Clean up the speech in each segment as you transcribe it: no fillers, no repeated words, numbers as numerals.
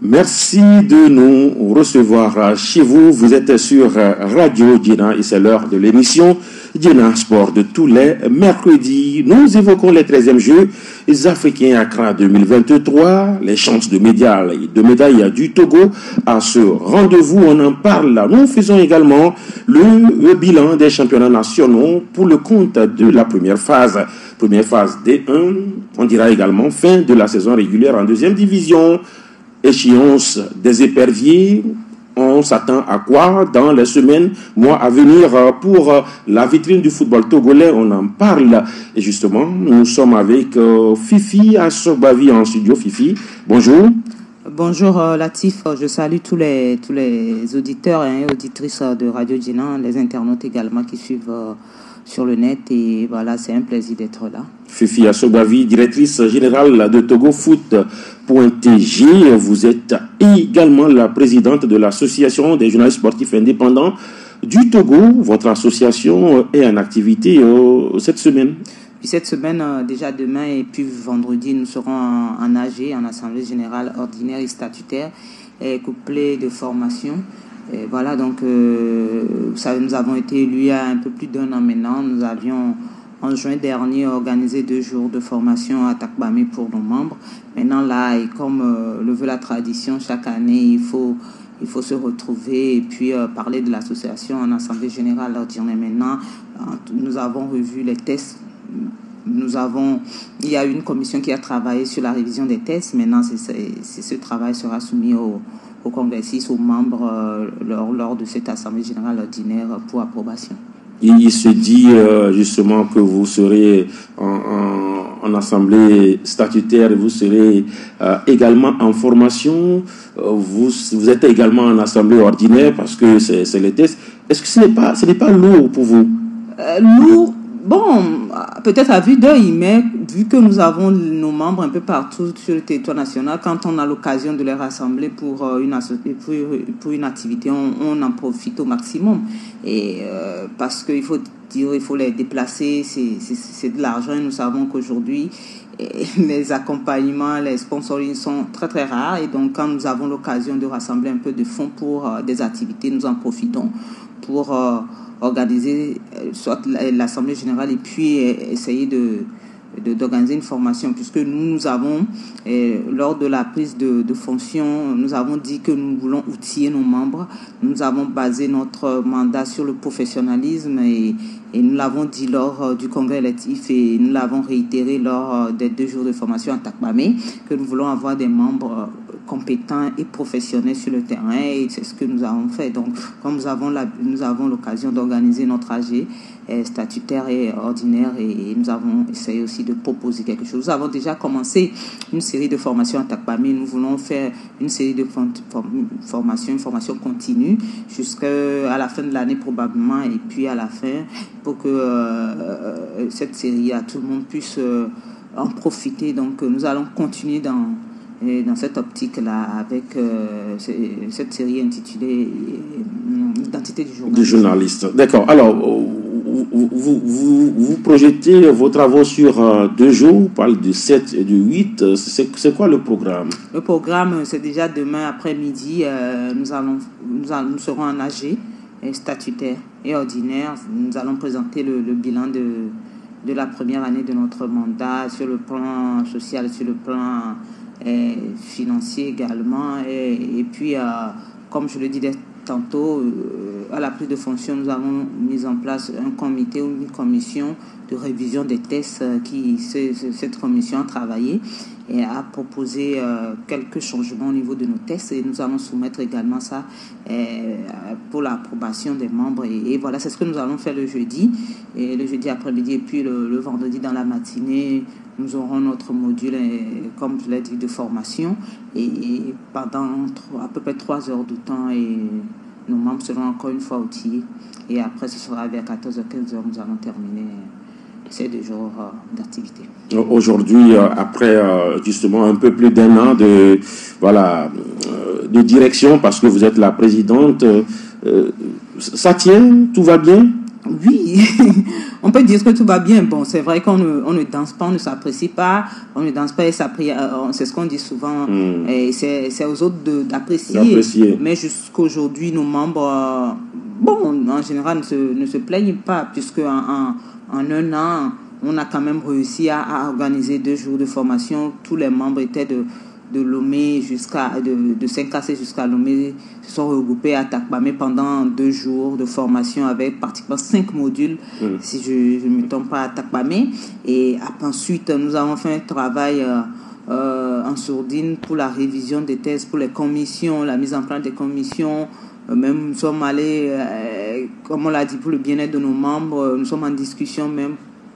Merci de nous recevoir chez vous. Vous êtes sur Radio Djena et c'est l'heure de l'émission Djena Sport de tous les mercredis. Nous évoquons les 13e Jeux africains Accra 2023, les chances de médaille du Togo. À ce rendez-vous, on en parle. Nous faisons également le bilan des championnats nationaux pour le compte de la première phase. Première phase D1, on dira également fin de la saison régulière en deuxième division. Échéance des éperviers, on s'attend à quoi dans les semaines, mois à venir pour la vitrine du football togolais, on en parle. Et justement, nous sommes avec Fifi Assobavi en studio. Fifi, bonjour. Bonjour Latif, je salue tous les auditeurs et auditrices de Radio Djena, les internautes également qui suivent sur le net, et voilà, c'est un plaisir d'être là. Fifi Assobavi, directrice générale de Togo Foot.tg, vous êtes également la présidente de l'association des journalistes sportifs indépendants du Togo. Votre association est en activité cette semaine. Puis cette semaine, déjà demain et puis vendredi, nous serons en AG, en Assemblée Générale Ordinaire et Statutaire, et couplée de formation. Et voilà, donc nous avons été élus il y a un peu plus d'un an maintenant. Nous avions en juin dernier organisé 2 jours de formation à Takbami pour nos membres. Maintenant là, et comme le veut la tradition, chaque année il faut se retrouver et puis parler de l'association en Assemblée Générale ordinaire. Maintenant, nous avons revu les tests. Il y a une commission qui a travaillé sur la révision des tests. Maintenant, ce travail sera soumis aux congressistes, aux membres lors de cette Assemblée Générale ordinaire pour approbation. Il se dit justement que vous serez en assemblée statutaire, vous serez également en formation, vous êtes également en assemblée ordinaire parce que c'est les tests. Est-ce que ce n'est pas lourd pour vous? Lourd. Bon, peut-être à vue d'œil, mais vu que nous avons nos membres un peu partout sur le territoire national, quand on a l'occasion de les rassembler pour une activité, on en profite au maximum. Et parce qu'il faut dire, il faut les déplacer, c'est de l'argent. Et nous savons qu'aujourd'hui, les accompagnements, les sponsoring sont très très rares. Et donc, quand nous avons l'occasion de rassembler un peu de fonds pour des activités, nous en profitons pour organiser soit l'Assemblée Générale et puis essayer d'organiser une formation, puisque nous avons, lors de la prise de fonction, nous avons dit que nous voulons outiller nos membres. Nous avons basé notre mandat sur le professionnalisme et nous l'avons dit lors du congrès électif et nous l'avons réitéré lors des 2 jours de formation à Takbami, que nous voulons avoir des membres compétents et professionnels sur le terrain, et c'est ce que nous avons fait. Donc, comme nous avons l'occasion d'organiser notre AG statutaire et ordinaire, et nous avons essayé aussi de proposer quelque chose. Nous avons déjà commencé une série de formations à Takbami. Nous voulons faire une série de formations, une formation continue jusqu'à la fin de l'année probablement, et puis à la fin, pour que cette série, tout le monde puisse en profiter. Donc, nous allons continuer dans cette optique-là avec cette série intitulée Identité du journaliste. D'accord. Alors, vous projetez vos travaux sur 2 jours, on parle du 7 et du 8. C'est quoi le programme? Le programme, c'est déjà demain après-midi. Nous serons en AG, statutaire et ordinaire. Nous allons présenter le bilan de la première année de notre mandat sur le plan social, sur le plan financier également, et puis comme je le disais tantôt, à la prise de fonction, nous avons mis en place un comité ou une commission de révision des tests cette commission a travaillé et a proposé quelques changements au niveau de nos tests, et nous allons soumettre également ça pour l'approbation des membres, et voilà, c'est ce que nous allons faire le jeudi après-midi, et puis le vendredi dans la matinée nous aurons notre module, comme je l'ai dit, de formation, et pendant à peu près 3 heures de temps, et nos membres seront encore une fois outillés, et après ce sera vers 14h-15h nous allons terminer ces 2 jours d'activité. Aujourd'hui, après justement un peu plus d'1 an de direction, parce que vous êtes la présidente, ça tient, tout va bien? Oui, on peut dire que tout va bien. Bon, c'est vrai qu'on ne danse pas, on ne s'apprécie pas, on ne danse pas et s'apprécie. C'est ce qu'on dit souvent. Et c'est aux autres d'apprécier. Mais jusqu'aujourd'hui, nos membres, en général, ne se plaignent pas, puisque en un an, on a quand même réussi à organiser 2 jours de formation. Tous les membres étaient de Lomé de Saint-Cassé jusqu'à Lomé se sont regroupés à Takpamé pendant 2 jours de formation avec pratiquement 5 modules, si je ne me trompe pas, à Takpamé. Et ensuite, nous avons fait un travail en sourdine pour la révision des thèses, pour les commissions, la mise en place des commissions. Même nous sommes allés, comme on l'a dit, pour le bien-être de nos membres. Nous sommes en discussion même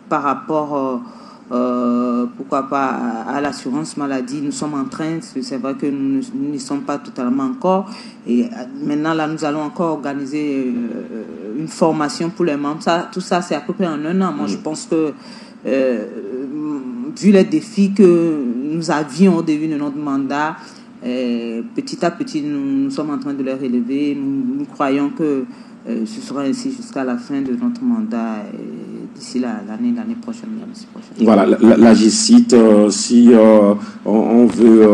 par rapport, pourquoi pas, à l'assurance maladie. Nous sommes en train, c'est vrai que nous n'y sommes pas totalement encore. Et maintenant, là, nous allons encore organiser une formation pour les membres. Tout ça, c'est à peu près en un an. Moi, je pense que, vu les défis que nous avions au début de notre mandat, petit à petit, nous sommes en train de les relever. Nous croyons que ce sera ainsi jusqu'à la fin de notre mandat, d'ici l'année prochaine. Voilà, la GICIT, si on veut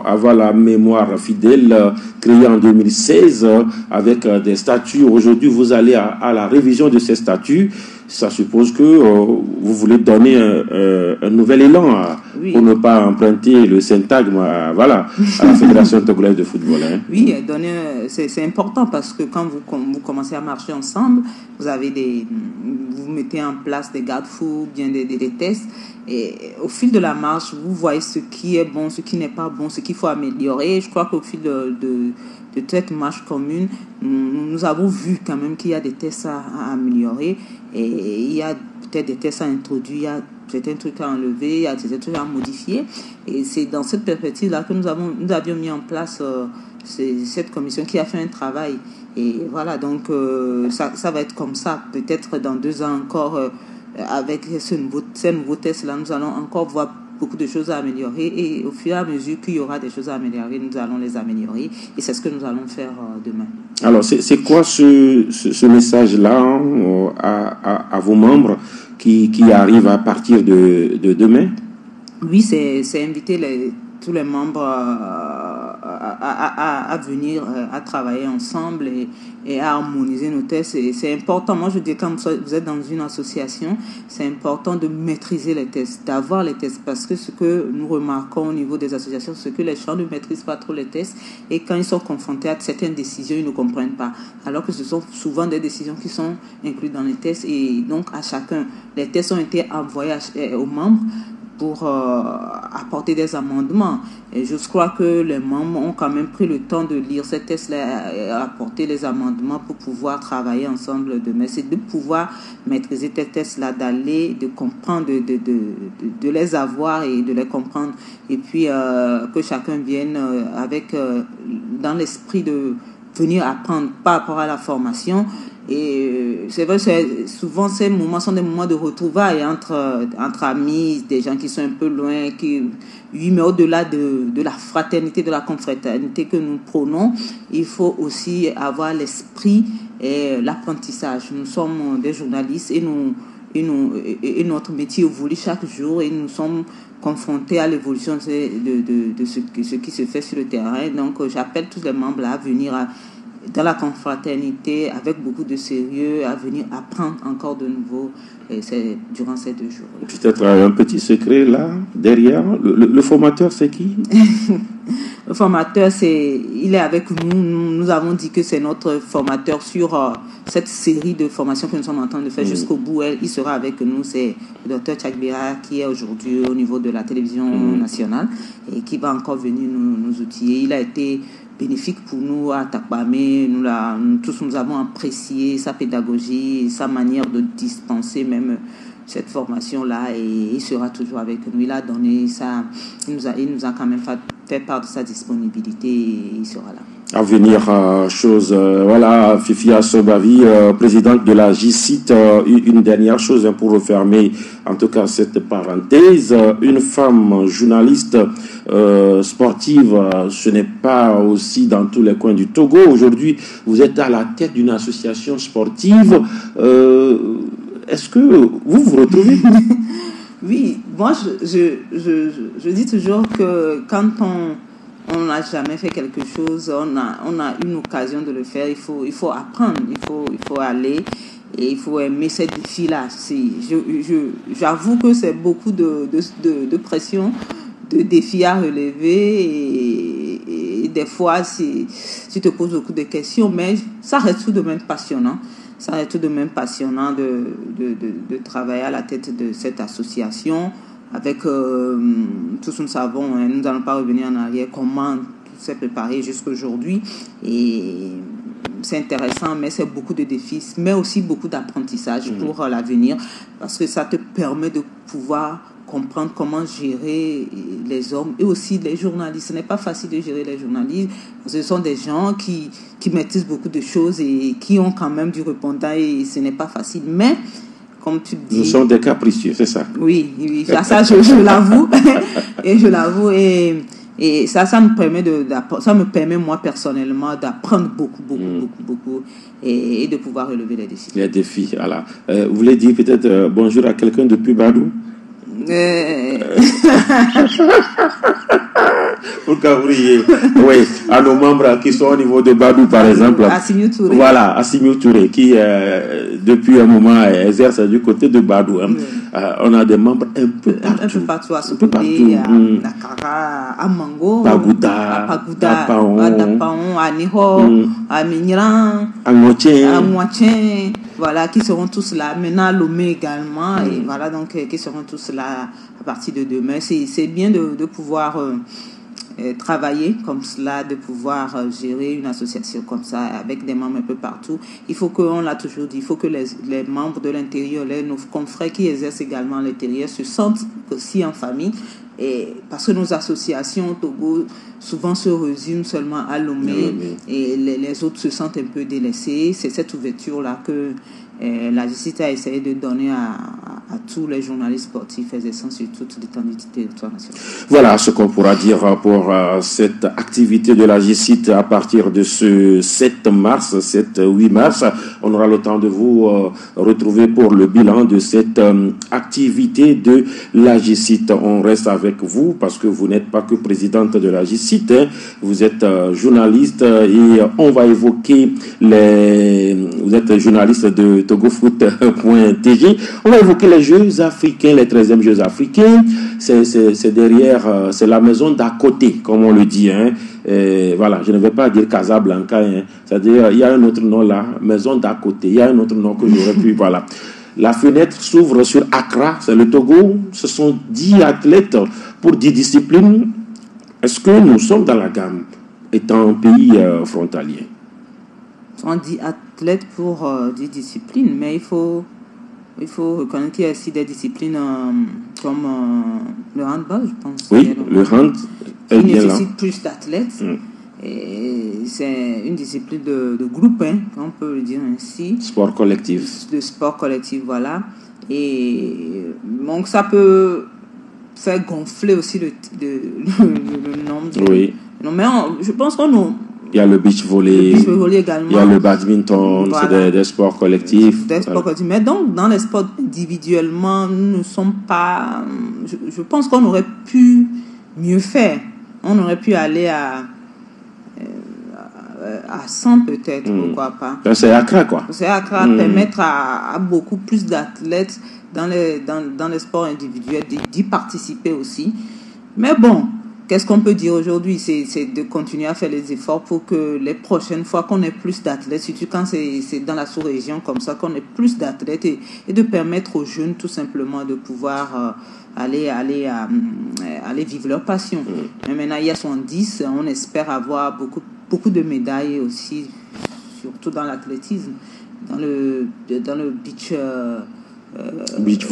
avoir la mémoire fidèle, créée en 2016 avec des statuts. Aujourd'hui, vous allez à la révision de ces statuts. Ça suppose que vous voulez donner un nouvel élan pour ne pas emprunter le syntagme à la Fédération togolaise de football. Oui, c'est important parce que quand vous commencez à marcher ensemble, vous mettez en place des garde-fous, bien des tests, et au fil de la marche, vous voyez ce qui est bon, ce qui n'est pas bon, ce qu'il faut améliorer. Je crois qu'au fil de cette marche commune, nous avons vu quand même qu'il y a des tests à améliorer, et il y a peut-être des tests à introduire, il y a certains trucs à enlever, il y a certains trucs à modifier. Et c'est dans cette perspective-là que nous avions mis en place cette commission qui a fait un travail. Et voilà, donc ça va être comme ça. Peut-être dans 2 ans encore, avec ces nouveaux tests-là, nous allons encore voir beaucoup de choses à améliorer, et au fur et à mesure qu'il y aura des choses à améliorer, nous allons les améliorer, et c'est ce que nous allons faire demain. Alors, c'est quoi ce message-là à vos membres qui arrivent à partir de demain? Oui, c'est inviter tous les membres à venir, à travailler ensemble et à harmoniser nos tests. Et c'est important. Moi, je dis, quand vous êtes dans une association, c'est important de maîtriser les tests, d'avoir les tests, parce que ce que nous remarquons au niveau des associations, c'est que les gens ne maîtrisent pas trop les tests, et quand ils sont confrontés à certaines décisions, ils ne comprennent pas. Alors que ce sont souvent des décisions qui sont incluses dans les tests, et donc à chacun, les tests ont été envoyés aux membres pour apporter des amendements. Et je crois que les membres ont quand même pris le temps de lire ces tests-là et apporter les amendements pour pouvoir travailler ensemble demain. C'est de pouvoir maîtriser ces tests-là, d'aller, de comprendre, de les avoir et de les comprendre. Et puis que chacun vienne avec dans l'esprit de venir apprendre par rapport à la formation. Et c'est vrai, souvent ces moments sont des moments de retrouvailles entre amis, des gens qui sont un peu loin, oui, mais au-delà de la fraternité, de la confraternité que nous prônons, il faut aussi avoir l'esprit et l'apprentissage. Nous sommes des journalistes et notre métier évolue chaque jour, et nous sommes confrontés à l'évolution de ce qui se fait sur le terrain. Donc j'appelle tous les membres à venir dans la confraternité, avec beaucoup de sérieux, à venir apprendre encore de nouveau durant ces 2 jours. Peut-être un petit secret là, derrière. Le formateur, c'est qui? Le formateur, il est avec nous. Nous avons dit que c'est notre formateur sur cette série de formations que nous sommes en train de faire jusqu'au bout. Il sera avec nous. C'est le docteur Tchakbira, qui est aujourd'hui au niveau de la télévision nationale et qui va encore venir nous outiller. Il a été bénéfique pour nous à Takpamé. Tous nous avons apprécié sa pédagogie, sa manière de dispenser même cette formation-là, et il sera toujours avec nous. Il a donné ça, il nous a quand même fait part de sa disponibilité, et il sera là. À venir, voilà, Fifia Sobavi, présidente de la GICIT, une dernière chose pour refermer en tout cas cette parenthèse. Une femme journaliste sportive, ce n'est pas aussi dans tous les coins du Togo. Aujourd'hui, vous êtes à la tête d'une association sportive. est-ce que vous vous retrouvez? Oui, moi je dis toujours que quand on n'a jamais fait quelque chose, on a une occasion de le faire, il faut apprendre, il faut aller et il faut aimer ces défis-là. J'avoue que c'est beaucoup de pression, de défis à relever et des fois tu te poses beaucoup de questions, mais ça reste tout de même passionnant. Ça reste tout de même passionnant de travailler à la tête de cette association avec tous nous savons, nous n'allons pas revenir en arrière, comment tout s'est préparé jusqu'à aujourd'hui. Et c'est intéressant, mais c'est beaucoup de défis, mais aussi beaucoup d'apprentissage pour l'avenir, parce que ça te permet de pouvoir comprendre comment gérer les hommes et aussi les journalistes. Ce n'est pas facile de gérer les journalistes. Ce sont des gens qui maîtrisent beaucoup de choses et qui ont quand même du répondant et ce n'est pas facile. Mais, comme tu dis... Nous sommes des capricieux, c'est ça? Oui, ça je l'avoue. Et je l'avoue. Et ça me permet moi personnellement d'apprendre beaucoup et de pouvoir relever les défis. Les défis, voilà. Vous voulez dire peut-être bonjour à quelqu'un depuis Badou? Pour qu'ouvrier, oui, à nos membres qui sont au niveau de Badou par exemple. Assimiou Touré. Voilà, Assimiou Touré qui depuis un moment exerce du côté de Badou. Hein. On a des membres un peu partout. À Sokoudé, à Nakara, à Mango, à Pagoуда, à Dapaon, à Niho, à Mignan, à Moitien. Voilà, qui seront tous là. Maintenant, Lomé également. Et voilà, donc, qui seront tous là à partir de demain. C'est bien de pouvoir travailler comme cela, de pouvoir gérer une association comme ça, avec des membres un peu partout. Il faut qu'on l'a toujours dit, il faut que les membres de l'intérieur, nos confrères qui exercent également à l'intérieur, se sentent aussi en famille. Et parce que nos associations au Togo souvent se résument seulement à Lomé et les autres se sentent un peu délaissés. C'est cette ouverture-là que la JCT a essayé de donner à tous les journalistes sportifs exerçant sur toute l'étendue du territoire national. Voilà ce qu'on pourra dire pour cette activité de la JCT à partir de ce 7 mars, 7-8 mars. On aura le temps de vous retrouver pour le bilan de cette activité de la JCT. On reste avec vous parce que vous n'êtes pas que présidente de la JCT, hein. Vous êtes journaliste et on va évoquer vous êtes journaliste de togofoot.tg. On va évoquer les Jeux africains, les 13e Jeux africains. C'est derrière, c'est la maison d'à côté, comme on le dit. Hein. Voilà, je ne vais pas dire Casablanca. Hein. C'est-à-dire, il y a un autre nom là, maison d'à côté. Il y a un autre nom que j'aurais pu, voilà. La fenêtre s'ouvre sur Accra, c'est le Togo. Ce sont 10 athlètes pour 10 disciplines. Est-ce que nous sommes dans la gamme, étant un pays frontalier? On dit athlètes pour 10 disciplines, mais il faut reconnaître qu'il y a aussi des disciplines comme le handball, je pense. Oui, le hand est bien là. Il nécessite plus d'athlètes. Et c'est une discipline de groupe, hein, on peut le dire ainsi. Sport collectif. De sport collectif, voilà. Et donc ça peut faire gonfler aussi le nombre. Oui. Non, mais je pense qu'on... Il y a le beach volley, également. Il y a le badminton, voilà. C'est des sports collectifs. Des sports collectifs. Mais donc, dans les sports individuellement, nous ne sommes pas... Je pense qu'on aurait pu mieux faire. On aurait pu aller à 100 peut-être, pourquoi pas. C'est Accra, quoi. C'est Accra, permettre à beaucoup plus d'athlètes dans les sports individuels d'y participer aussi. Mais bon... Qu'est-ce qu'on peut dire aujourd'hui? C'est de continuer à faire les efforts pour que les prochaines fois qu'on ait plus d'athlètes, surtout quand c'est dans la sous-région comme ça, qu'on ait plus d'athlètes et de permettre aux jeunes tout simplement de pouvoir aller vivre leur passion. Mais maintenant, il y a 70, on espère avoir beaucoup de médailles aussi, surtout dans l'athlétisme, dans le beach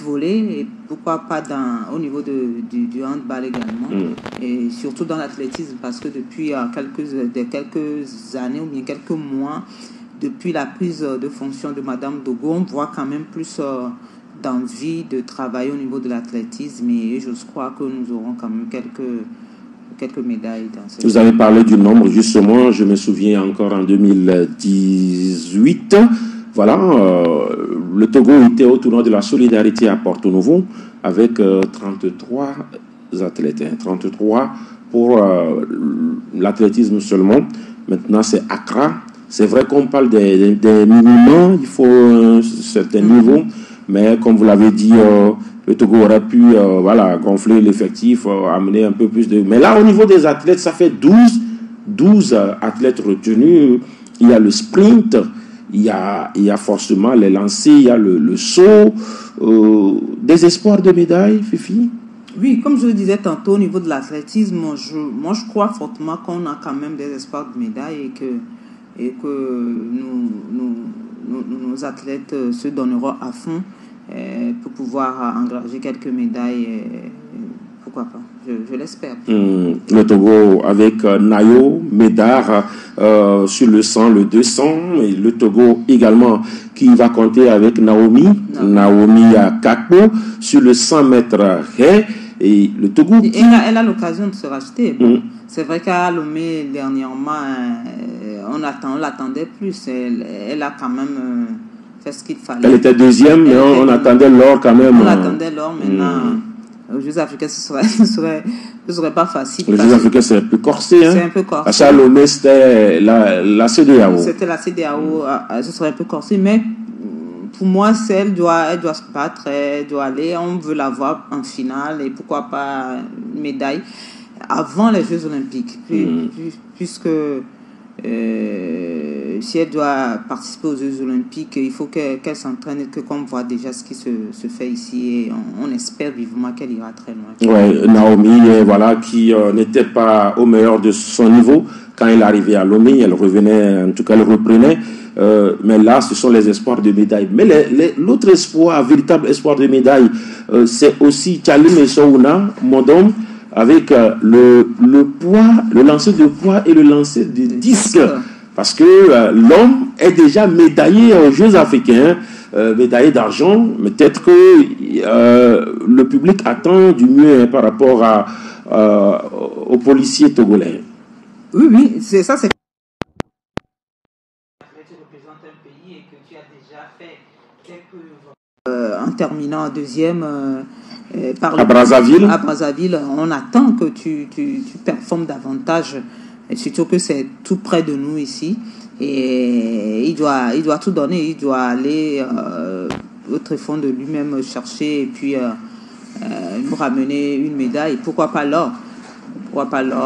volley et pourquoi pas au niveau du handball également et surtout dans l'athlétisme parce que depuis quelques années ou bien quelques mois depuis la prise de fonction de Madame Dogo, on voit quand même plus d'envie de travailler au niveau de l'athlétisme et je crois que nous aurons quand même quelques médailles dans cette... Vous avez parlé du nombre, justement, je me souviens encore en 2018, voilà, le Togo était au tournoi de la solidarité à Porto Novo avec 33 athlètes, 33 pour l'athlétisme seulement. Maintenant, c'est Accra. C'est vrai qu'on parle des minimums, il faut un certain niveau, mais comme vous l'avez dit, le Togo aurait pu gonfler l'effectif, amener un peu plus de... Mais là, au niveau des athlètes, ça fait 12 athlètes retenus. Il y a le sprint, il y a forcément les lancers, il y a le saut. Des espoirs de médailles, Fifi? Oui, comme je le disais tantôt, au niveau de l'athlétisme, moi je crois fortement qu'on a quand même des espoirs de médailles et que nos athlètes se donneront à fond pour pouvoir engager quelques médailles. Pourquoi pas? Je l'espère. Le Togo avec Nayo, Médard sur le 100, le 200. Et le Togo également qui va compter avec Naomi à Kakpo sur le 100 mètres haies. Et le Togo... Elle a l'occasion de se racheter. Bon, c'est vrai qu'à Lomé, dernièrement, on l'attendait plus. Elle a quand même fait ce qu'il fallait. Elle était deuxième, mais on attendait l'or quand même. On attendait l'or maintenant. Aux Jeux africains, ce serait pas facile. Les Jeux africains, c'est un peu corsé. C'est un peu corsé. À Salomé, c'était la CEDEAO. C'était la CEDEAO, ce serait un peu corsé, mais pour moi, elle doit se battre, elle doit aller. On veut la voir en finale et pourquoi pas une médaille avant les Jeux Olympiques. Puisque si elle doit participer aux Jeux Olympiques, il faut qu'elle s'entraîne et qu'on voit déjà ce qui se fait ici. Et on espère vivement qu'elle ira très loin. Ouais, Naomi, qui n'était pas au meilleur de son niveau quand elle arrivait à Lomé. Elle revenait, en tout cas, elle reprenait. Mais là, ce sont les espoirs de médaille. Mais l'autre espoir, véritable espoir de médaille, c'est aussi Tchalim et Souna, Mondom, avec le poids, le lancer de poids et le lancer de disque. Parce que l'homme est déjà médaillé aux Jeux africains, médaillé d'argent. Peut-être que le public attend du mieux par rapport aux policiers togolais. Oui, c'est ça, c'est... Tu représentes un pays et que tu as déjà fait quelques... en terminant en deuxième... à Brazzaville. À Brazzaville, on attend que tu performes davantage, et surtout que c'est tout près de nous ici. Et il doit tout donner, il doit aller au tréfonds de lui-même chercher et puis nous ramener une médaille. Pourquoi pas l'or?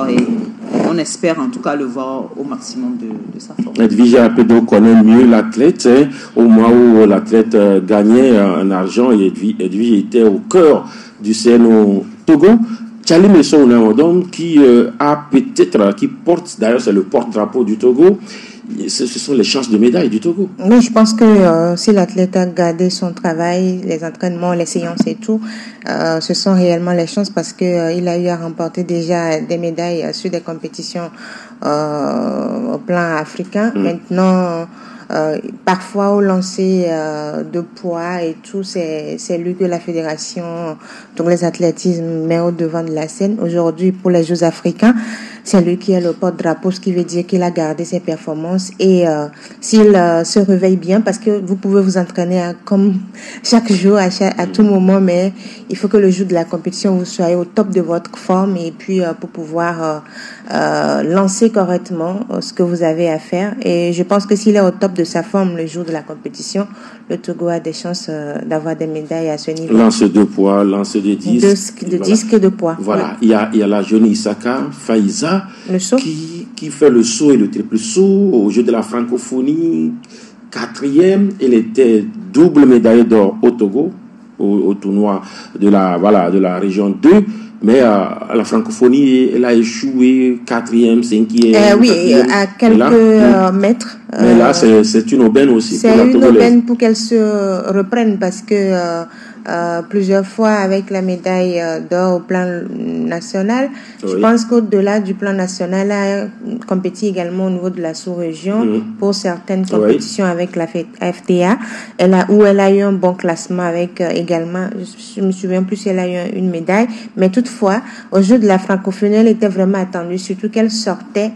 Et on espère en tout cas le voir au maximum de sa forme. Edwige Apedo connaît mieux l'athlète. Au moment où l'athlète gagnait en argent, Edwige était au cœur du CNO Togo. Tchalim Essounamodom qui qui porte, d'ailleurs c'est le porte-drapeau du Togo. Ce sont les chances de médaille du Togo. Mais je pense que si l'athlète a gardé son travail, les entraînements, les séances et tout, ce sont réellement les chances parce que il a eu à remporter déjà des médailles sur des compétitions au plan africain. Maintenant, parfois au lancer de poids et tout, c'est lui que la fédération togolaise d'athlétisme met au devant de la scène. Aujourd'hui, pour les Jeux africains, c'est lui qui est le porte-drapeau, ce qui veut dire qu'il a gardé ses performances et s'il se réveille bien, parce que vous pouvez vous entraîner comme chaque jour, à tout moment, mais il faut que le jour de la compétition, vous soyez au top de votre forme et puis pour pouvoir lancer correctement ce que vous avez à faire. Et je pense que s'il est au top de sa forme le jour de la compétition, le Togo a des chances d'avoir des médailles à ce niveau. Lancer de poids, lancer de disque. De disque et de poids. Voilà, il y a la jeune Isaka Faïza qui fait le saut et le triple saut au jeu de la francophonie, 4e. Elle était double médaillée d'or au Togo, au tournoi de la région 2. Mais à la francophonie, elle a échoué 4e, 5e. Oui, 4e. À quelques mètres. Mais là, c'est une aubaine aussi. C'est une aubaine pour qu'elle se reprenne parce que plusieurs fois avec la médaille d'or au plan national, je pense qu'au-delà du plan national, elle a compétit également au niveau de la sous-région pour certaines compétitions avec la FTA. Où elle a eu un bon classement avec également, je me souviens plus si elle a eu une médaille, mais toutefois, au jeu de la francophonie, elle était vraiment attendue, surtout qu'elle sortait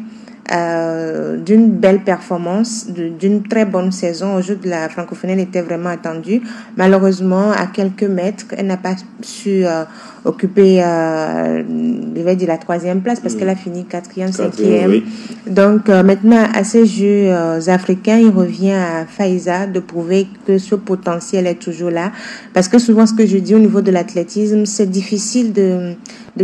d'une belle performance, d'une très bonne saison. Au jeu de la francophonie, elle était vraiment attendue. Malheureusement, à quelques mètres, elle n'a pas su occuper, je vais dire, la 3e place parce qu'elle a fini 4e, 5e. Oui. Donc, maintenant, à ces Jeux africains, il revient à Faiza de prouver que ce potentiel est toujours là. Parce que souvent, ce que je dis au niveau de l'athlétisme, c'est difficile de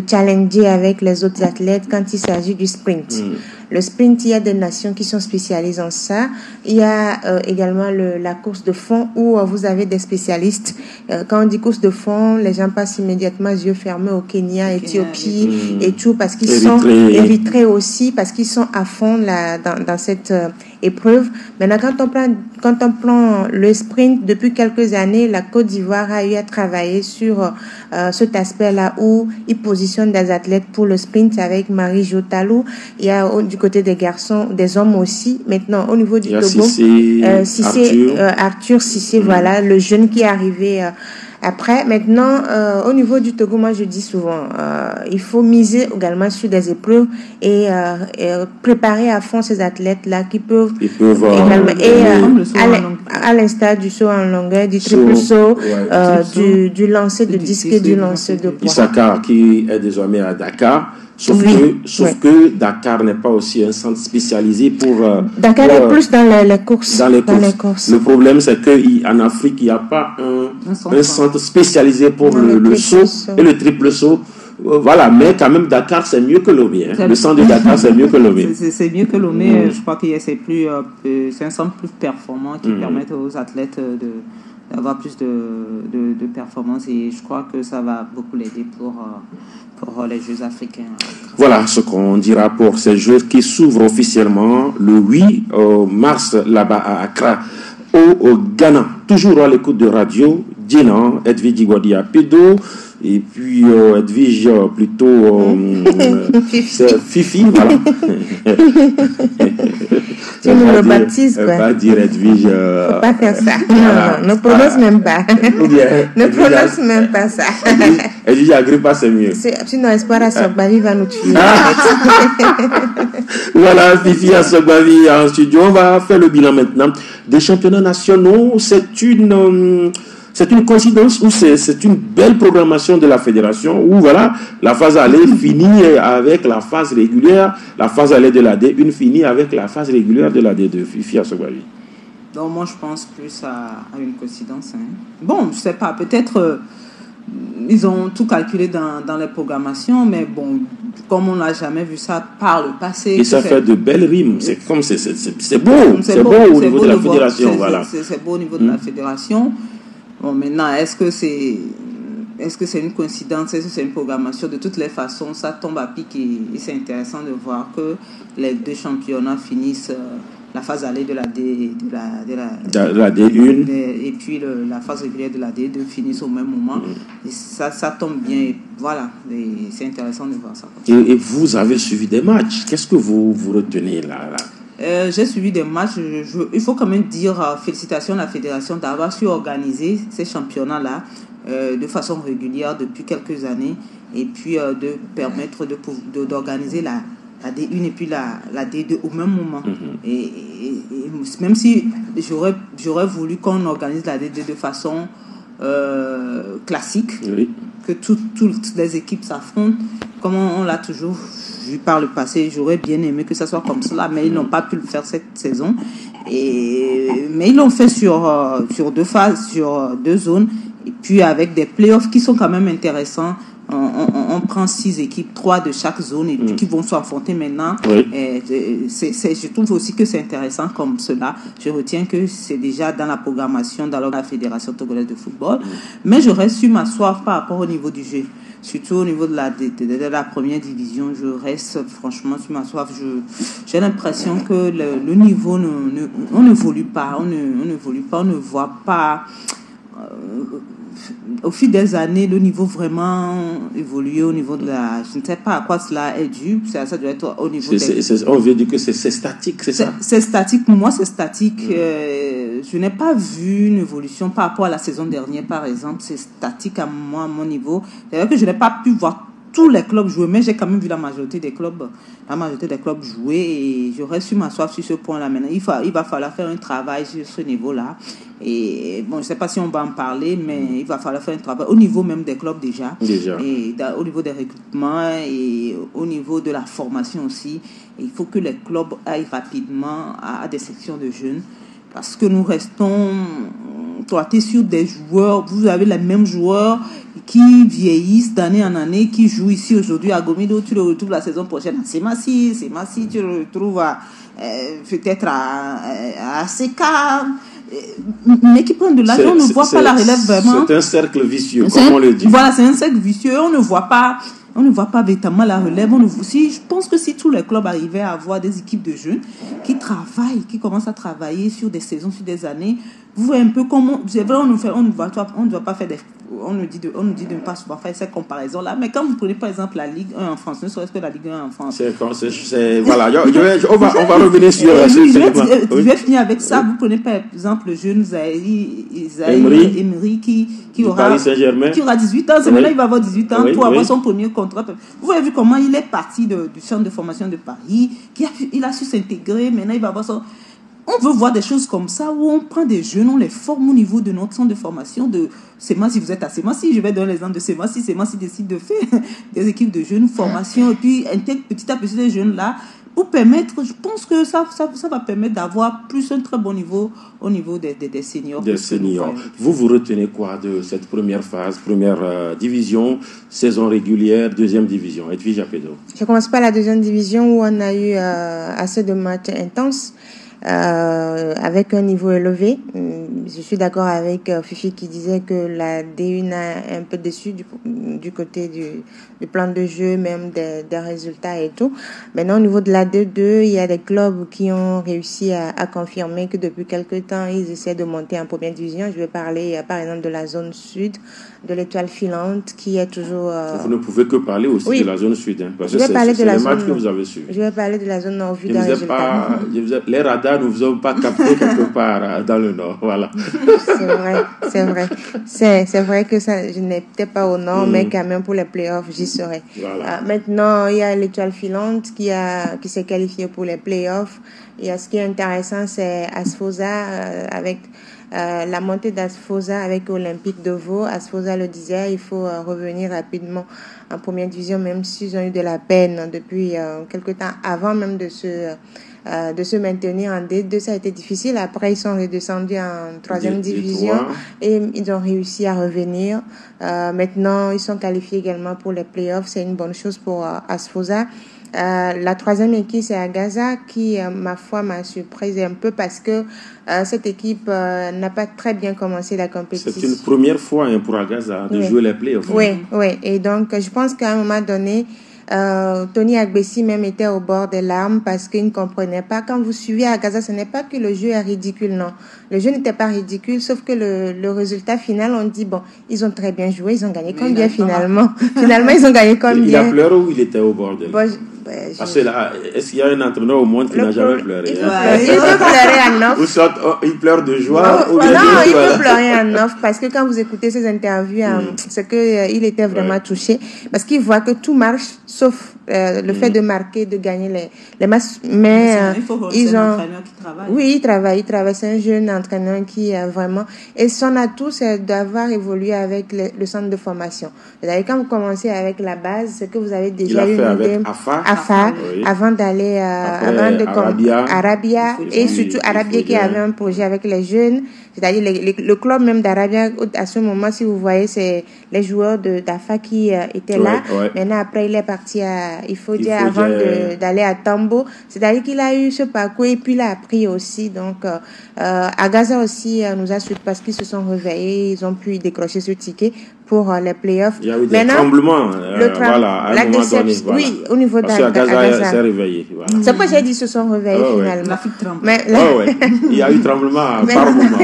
challenger avec les autres athlètes quand il s'agit du sprint. Le sprint, il y a des nations qui sont spécialisées en ça. Il y a également la course de fond où vous avez des spécialistes. Quand on dit course de fond, les gens passent immédiatement yeux fermés au Kenya, Éthiopie et tout, parce qu'ils sont Érythrée aussi, parce qu'ils sont à fond là, dans cette épreuve. Maintenant, quand on prend le sprint, depuis quelques années, la Côte d'Ivoire a eu à travailler sur cet aspect-là où ils positionnent des athlètes pour le sprint avec Marie Jotalou. Il y a du côté des garçons, des hommes aussi. Maintenant, au niveau du Togo, Arthur Cissé, voilà, le jeune qui est arrivé après. Maintenant, au niveau du Togo, moi je dis souvent, il faut miser également sur des épreuves et préparer à fond ces athlètes-là qui peuvent également, à l'instar du saut en longueur, du triple saut, du lancer de disque et du lancer de poids. Issaka qui est désormais à Dakar. Sauf que Dakar n'est pas aussi un centre spécialisé pour... Dakar est plus dans les courses. Dans les courses. Le problème, c'est qu'en Afrique, il n'y a pas un centre spécialisé pour le saut et le triple saut. Voilà, mais quand même, Dakar, c'est mieux que Lomé. Le centre de Dakar, c'est mieux que Lomé. C'est mieux que Lomé. Je crois que c'est un centre plus performant qui permet aux athlètes d'avoir plus de performance, et je crois que ça va beaucoup l'aider pour les Jeux africains. Voilà ce qu'on dira pour ces Jeux qui s'ouvrent officiellement le 8 mars là-bas à Accra, au Ghana. Toujours à l'écoute de radio, Dina, Edwige Igwadia Pedo, et puis Edwige plutôt Fifi, voilà. Tu nous le baptises, quoi. Pas dire Edwige. Faut pas faire ça. Voilà. Non, ne prononce même pas. Ne prononce même pas ça. Edwige Agrippa, c'est mieux. Sinon, Espoir Assogbavi va nous tuer. Voilà, Fifi Assogbavi en studio. On va faire le bilan maintenant des championnats nationaux. C'est une coïncidence ou c'est une belle programmation de la fédération où voilà, la phase aller finit avec la phase régulière, la phase aller de la D1 finit avec la phase régulière de la D2. Fifi Assogbavi. Donc moi je pense plus à une coïncidence. Hein. Bon, je sais pas, peut-être ils ont tout calculé dans les programmations, mais bon, comme on n'a jamais vu ça par le passé. Et ça fait de belles rimes. C'est comme c'est beau, c'est beau au niveau de la fédération, voilà. C'est beau au niveau de la fédération. Bon, maintenant, est-ce que c'est une coïncidence, est-ce que c'est une programmation? De toutes les façons, ça tombe à pic et c'est intéressant de voir que les deux championnats finissent la phase aller de la D1 et puis la phase régulière de la D2 finissent au même moment. Et ça tombe bien. Et voilà, et c'est intéressant de voir ça. Et vous avez suivi des matchs. Qu'est-ce que vous retenez là? J'ai suivi des matchs. Il faut quand même dire félicitations à la fédération d'avoir su organiser ces championnats-là de façon régulière depuis quelques années, et puis de permettre d'organiser la D1 et puis la D2 au même moment. Et même si j'aurais voulu qu'on organise la D2 de façon classique, que toutes les équipes s'affrontent, comme on l'a toujours vu par le passé. J'aurais bien aimé que ça soit comme cela, mais ils n'ont pas pu le faire cette saison. Mais ils l'ont fait sur 2 phases, sur 2 zones, et puis avec des playoffs qui sont quand même intéressants. On prend 6 équipes, 3 de chaque zone, et puis qui vont s'affronter maintenant. Je trouve aussi que c'est intéressant comme cela. Je retiens que c'est déjà dans la programmation dans la Fédération togolaise de football. Mais j'aurais su m'asseoir par rapport au niveau du jeu. Surtout au niveau de la première division, je reste franchement sur ma soif. J'ai l'impression que le niveau on n'évolue pas, on ne voit pas. Au fil des années, le niveau vraiment évolué au niveau de la... Je ne sais pas à quoi cela est dû. Ça doit être au niveau on veut dire que c'est statique, c'est ça? C'est statique. Pour moi, c'est statique. Je n'ai pas vu une évolution par rapport à la saison dernière, par exemple. C'est statique à mon niveau. C'est-à-dire que je n'ai pas pu voir tous les clubs jouer, mais j'ai quand même vu la majorité des clubs jouer et j'aurais su m'asseoir sur ce point-là. Maintenant, il va falloir faire un travail sur ce niveau-là. Et bon, je ne sais pas si on va en parler, mais il va falloir faire un travail au niveau même des clubs déjà. Et au niveau des recrutements et au niveau de la formation aussi. Et il faut que les clubs aillent rapidement à des sections de jeunes. Parce que nous restons toités sur des joueurs. Vous avez les mêmes joueurs qui vieillissent d'année en année, qui jouent ici aujourd'hui à Gomido. Tu le retrouves la saison prochaine à Semassi. Tu le retrouves peut-être à ACK. Mais qui prennent de l'âge, on ne voit pas la relève vraiment. C'est un cercle vicieux, comme on le dit. Voilà, c'est un cercle vicieux. On ne voit pas véritablement la relève. Je pense que si tous les clubs arrivaient à avoir des équipes de jeunes qui commencent à travailler sur des saisons, sur des années, vous voyez un peu comment. C'est vrai, on ne doit pas faire des. On nous dit de ne pas souvent faire cette comparaison-là. Mais quand vous prenez par exemple la Ligue 1 en France, ne serait-ce que la Ligue 1 en France. Voilà, on va revenir sur. Je vais finir avec ça. Vous prenez par exemple le jeune Emery qui aura 18 ans. C'est maintenant il va avoir 18 ans pour avoir son premier contrat. Vous avez vu comment il est parti du centre de formation de Paris, il a su s'intégrer. Maintenant il va avoir son. On veut voir des choses comme ça où on prend des jeunes, on les forme au niveau de notre centre de formation de Semassi. Vous êtes à Semassi, je vais donner l'exemple de Semassi. Semassi décide de faire des équipes de jeunes, formation, et puis intègre petit à petit ces jeunes-là pour permettre, je pense que ça va permettre d'avoir plus un très bon niveau au niveau des seniors. Des seniors. Vous retenez quoi de cette première phase, première division, saison régulière, deuxième division? Edwige Apedo. Je commence par la deuxième division où on a eu assez de matchs intenses. Avec un niveau élevé. Je suis d'accord avec Fifi qui disait que la D1 a un peu déçu du côté du plan de jeu, même des résultats et tout. Maintenant, au niveau de la D2, il y a des clubs qui ont réussi à confirmer que depuis quelque temps, ils essaient de monter en première division. Je vais parler, par exemple, de la zone sud, de l'Étoile Filante, qui est toujours... Vous ne pouvez que parler aussi de la zone sud, hein, parce que c'est les matchs que vous avez suivis. Je vais parler de la zone nord, vu d'un résultat. Les radars ne vous ont pas capté quelque part dans le nord, voilà. C'est vrai que ça, je n'ai peut-être pas au nord, mais quand même pour les playoffs, j'y serai. Voilà. Maintenant, il y a l'Étoile Filante qui s'est qualifiée pour les playoffs. Et ce qui est intéressant, c'est Asfosa avec la montée d'Asfosa avec Olympique de Vaud. Asfosa le disait, il faut revenir rapidement en première division, même s'ils ont eu de la peine depuis quelque temps, avant même de se maintenir en D2. Ça a été difficile. Après, ils sont redescendus en troisième division et ils ont réussi à revenir. Maintenant, ils sont qualifiés également pour les playoffs. C'est une bonne chose pour Asfosa. La troisième équipe, c'est Agaza qui, ma foi, m'a surprise un peu parce que cette équipe n'a pas très bien commencé la compétition. C'est une première fois pour Agaza de jouer les playoffs. Oui. Et donc, je pense qu'à un moment donné, Tony Agbessi même était au bord des larmes parce qu'il ne comprenait pas. Quand vous suivez Agaza, ce n'est pas que le jeu est ridicule, non. Le jeu n'était pas ridicule, sauf que le résultat final, on dit, bon, ils ont très bien joué, ils ont gagné combien finalement? Finalement, ils ont gagné combien? Il a pleuré ou il était au bord des larmes? Parce que là, est-ce qu'il y a un entraîneur au monde qui n'a jamais pleuré? Il peut pleurer à neuf. Ou soit il pleure de joie. Non, il peut pleurer à neuf parce que quand vous écoutez ses interviews, c'est qu'il était vraiment touché parce qu'il voit que tout marche sauf le fait de marquer, de gagner les matchs. Mais ils ont... Oui, il travaille. C'est un jeune entraîneur qui a vraiment... Et son atout, c'est d'avoir évolué avec le centre de formation. C'est-à-dire, quand vous commencez avec la base, c'est que vous avez déjà une idée... AFA, avant d'aller Arabia et surtout Arabia qui avait un projet avec les jeunes, c'est-à-dire le club même d'Arabia à ce moment, si vous voyez, c'est les joueurs d'AFA qui étaient là. Maintenant après il est parti avant d'aller à Tambo, c'est-à-dire qu'il a eu ce parcours et puis il a appris aussi. Donc Agaza aussi nous a suivi parce qu'ils se sont réveillés, ils ont pu décrocher ce ticket pour les playoffs. Il y a eu des tremblements, à un moment donné. Voilà. Oui, au niveau d'Agaza s'est réveillé. Voilà. C'est pourquoi j'ai dit qu'ils se sont réveillés finalement. L'Afrique tremble. Il y a eu tremblement par moment.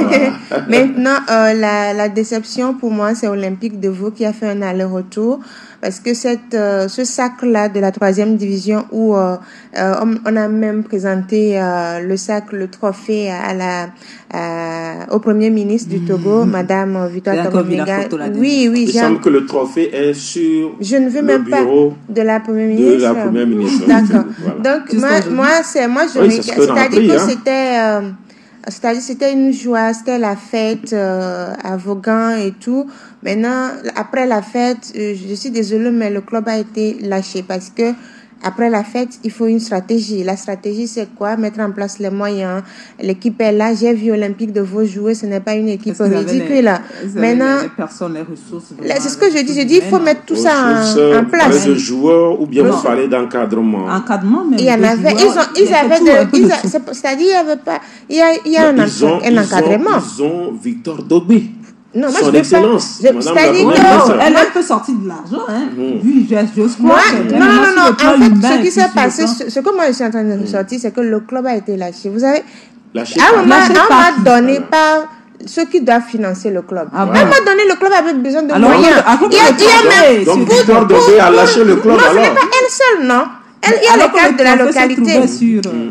Maintenant, la déception pour moi, c'est Olympique de Vaud qui a fait un aller-retour. parce que ce sacre-là de la 3e division où on a même présenté le trophée au Premier ministre du Togo, Madame Victoire Togomenga. Oui. Il semble que le trophée est sur je ne veux même pas de la Première ministre. De la Première ministre. D'accord. Voilà. Donc, c'est-à-dire que c'était une joie, c'était la fête à Vaughan et tout. Maintenant, après la fête, je suis désolée, mais le club a été lâché parce que après la fête, il faut une stratégie. La stratégie, c'est quoi? Mettre en place les moyens. L'équipe est là. J'ai vu Olympique de Vaud jouer. Ce n'est pas une équipe ridicule. Maintenant, les personnes, les ressources. C'est ce que je dis. Je dis, il faut mettre tout ça en place. Vous parlez de joueurs ou bien vous parlez d'encadrement? Encadrement, mais il y en avait. C'est-à-dire, il y avait pas. Il y a un encadrement. Ils ont Victor Dogbé. Non, moi, son excellence. Elle peut sortir de l'argent, hein. Vu non. En fait, ce qui s'est passé, ce que moi je suis en train de ressortir, c'est que le club a été lâché. Vous avez à un moment donné par ceux qui doivent financer le club. À un moment donné, le club avait besoin de moyens. Il y a même donc Victor Dogbé a lâché le club. Non, ce n'est pas elle seule, non. Il y a le cadre de la localité.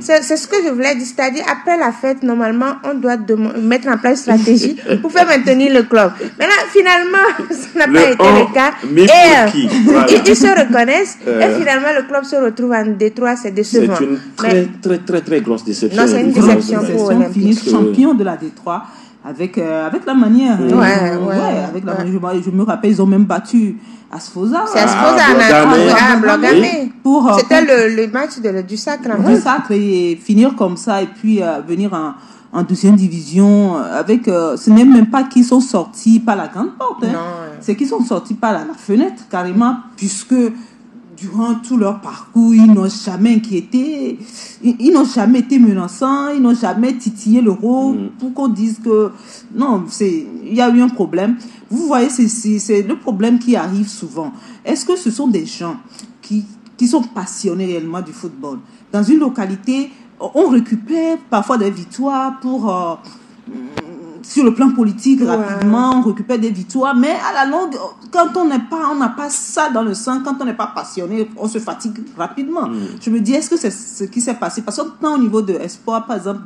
C'est ce que je voulais dire. C'est-à-dire, après la fête, normalement, on doit mettre en place une stratégie pour faire maintenir le club. Maintenant, finalement, ça n'a pas été le cas. Et ils se reconnaissent. Et finalement, le club se retrouve en détroit. C'est décevant. C'est une très grosse déception. Non, c'est une déception pour Olympique. Champion de la Détroit. Avec la manière. Avec la manière. Je me rappelle, ils ont même battu Asfosa. C'est Asfosa à Blogamé. C'était le match du sacre. Du sacre et finir comme ça et puis venir en deuxième division avec. Ce n'est même pas qu'ils sont sortis par la grande porte. Hein. C'est qu'ils sont sortis par la fenêtre carrément puisque durant tout leur parcours, ils n'ont jamais inquiété, ils n'ont jamais été menaçants, ils n'ont jamais titillé l'euro pour qu'on dise que non, il y a eu un problème. Vous voyez, c'est le problème qui arrive souvent. Est-ce que ce sont des gens qui sont passionnés réellement du football? Dans une localité, on récupère parfois des victoires pour... sur le plan politique, rapidement, on récupère des victoires, mais à la longue, quand on n'a pas ça dans le sang, quand on n'est pas passionné, on se fatigue rapidement. Je me dis, est-ce que c'est ce qui s'est passé? Parce que au niveau de Espoir, par exemple,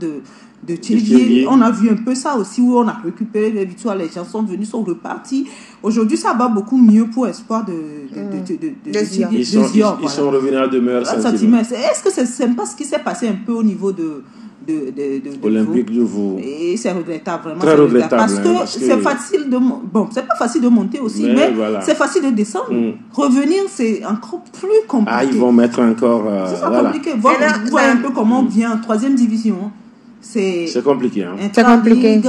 de Thierry, on a vu un peu ça aussi, où on a récupéré des victoires, les gens sont venus, sont repartis. Aujourd'hui, ça va beaucoup mieux pour Espoir de Zior. Ils sont revenus à de meilleurs sentiments. Est-ce que c'est pas ce qui s'est passé un peu au niveau de Olympique de Vaud. Et c'est regrettable, vraiment. Très regrettable. Parce que c'est facile de... Bon, c'est pas facile de monter aussi, mais voilà. C'est facile de descendre. Revenir, c'est encore plus compliqué. Ils vont mettre encore... c'est compliqué. Vous voyez un peu comment on vient en 3e division. C'est compliqué. Hein. C'est compliqué.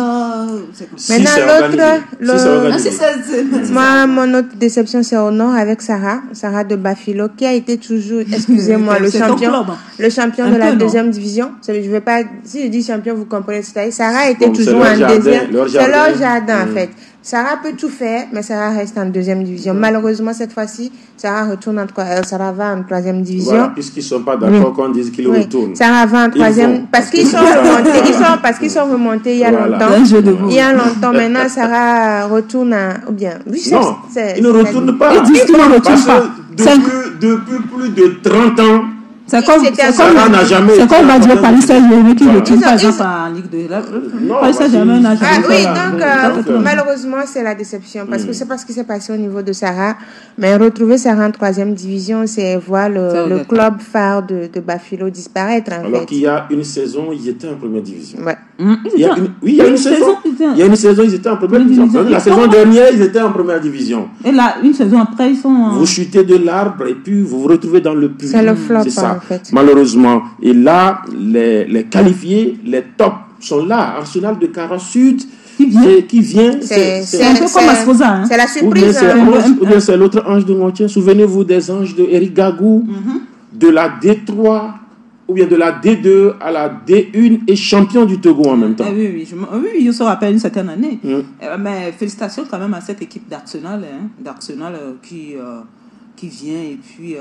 Maintenant, mon autre déception, c'est au nord avec Sarah de Bafilo, qui a été toujours, excusez-moi, le champion de la 2e division. Je vais pas, si je dis champion, vous comprenez, c'est-à-dire Sarah était toujours en 2e. C'est leur jardin, en fait. Sarah peut tout faire, mais Sarah reste en 2e division. Malheureusement, cette fois-ci, Sarah va en 3e division. Voilà, puisqu'ils ne sont pas d'accord qu'on dise qu'ils retournent. Sarah va en 3e, parce qu'ils sont remontés il y a longtemps. Il y a longtemps, maintenant, Sarah retourne ou bien, non, ils ne retournent pas. Ils disent qu'ils ne retournent pas. Depuis plus de 30 ans, c'est comme on va dire Paris Saint-Germain qui retourne par exemple en Ligue 2. Paris Saint-Germain n'a jamais fait. Donc malheureusement c'est la déception parce que c'est pas ce qui s'est passé au niveau de Sarah, mais retrouver Sarah en 3e division, c'est voir le club phare de Bafilo disparaître en alors fait. qu'il y a une saison ils étaient en 1e division. Ouais. Il y a une saison ils étaient en 1e division. La saison dernière ils étaient en 1e division. Et là une saison après ils sont vous chutez de l'arbre et puis vous vous retrouvez dans le puits. C'est le flop. C'est ça. En fait. Malheureusement. Et là, les qualifiés, les tops sont là. Arsenal de Cara Sud qui vient. C'est un peu comme Asfosa. Hein. C'est la surprise. Ou bien c'est l'autre ange de Montien. Souvenez-vous des anges de Eric Gagou, de la D3 ou bien de la D2 à la D1 et champion du Togo en même temps. Oui, je me rappelle une certaine année. Mais félicitations quand même à cette équipe d'Arsenal, qui vient et puis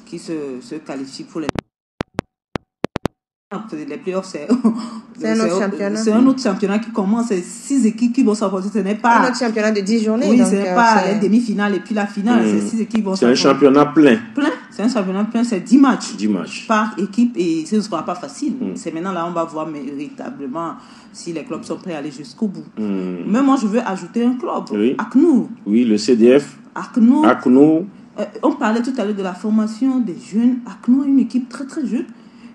qui se qualifie pour les Les playoffs, c'est un autre championnat. C'est un autre championnat qui commence. C'est 6 équipes qui vont s'affronter. Ce n'est pas un autre championnat de 10 journées. Oui, donc, ce n'est pas les demi-finales et puis la finale. C'est 6 équipes qui vont s'affronter. C'est un championnat plein. C'est un championnat plein. C'est 10 matchs. 10 matchs. Par équipe et ce ne sera pas facile. C'est maintenant là on va voir véritablement si les clubs sont prêts à aller jusqu'au bout. Mais moi, je veux ajouter un club. Oui. ACNOU. Oui, le CDF. ACNOU. On parlait tout à l'heure de la formation des jeunes. ACNOU a une équipe très très jeune.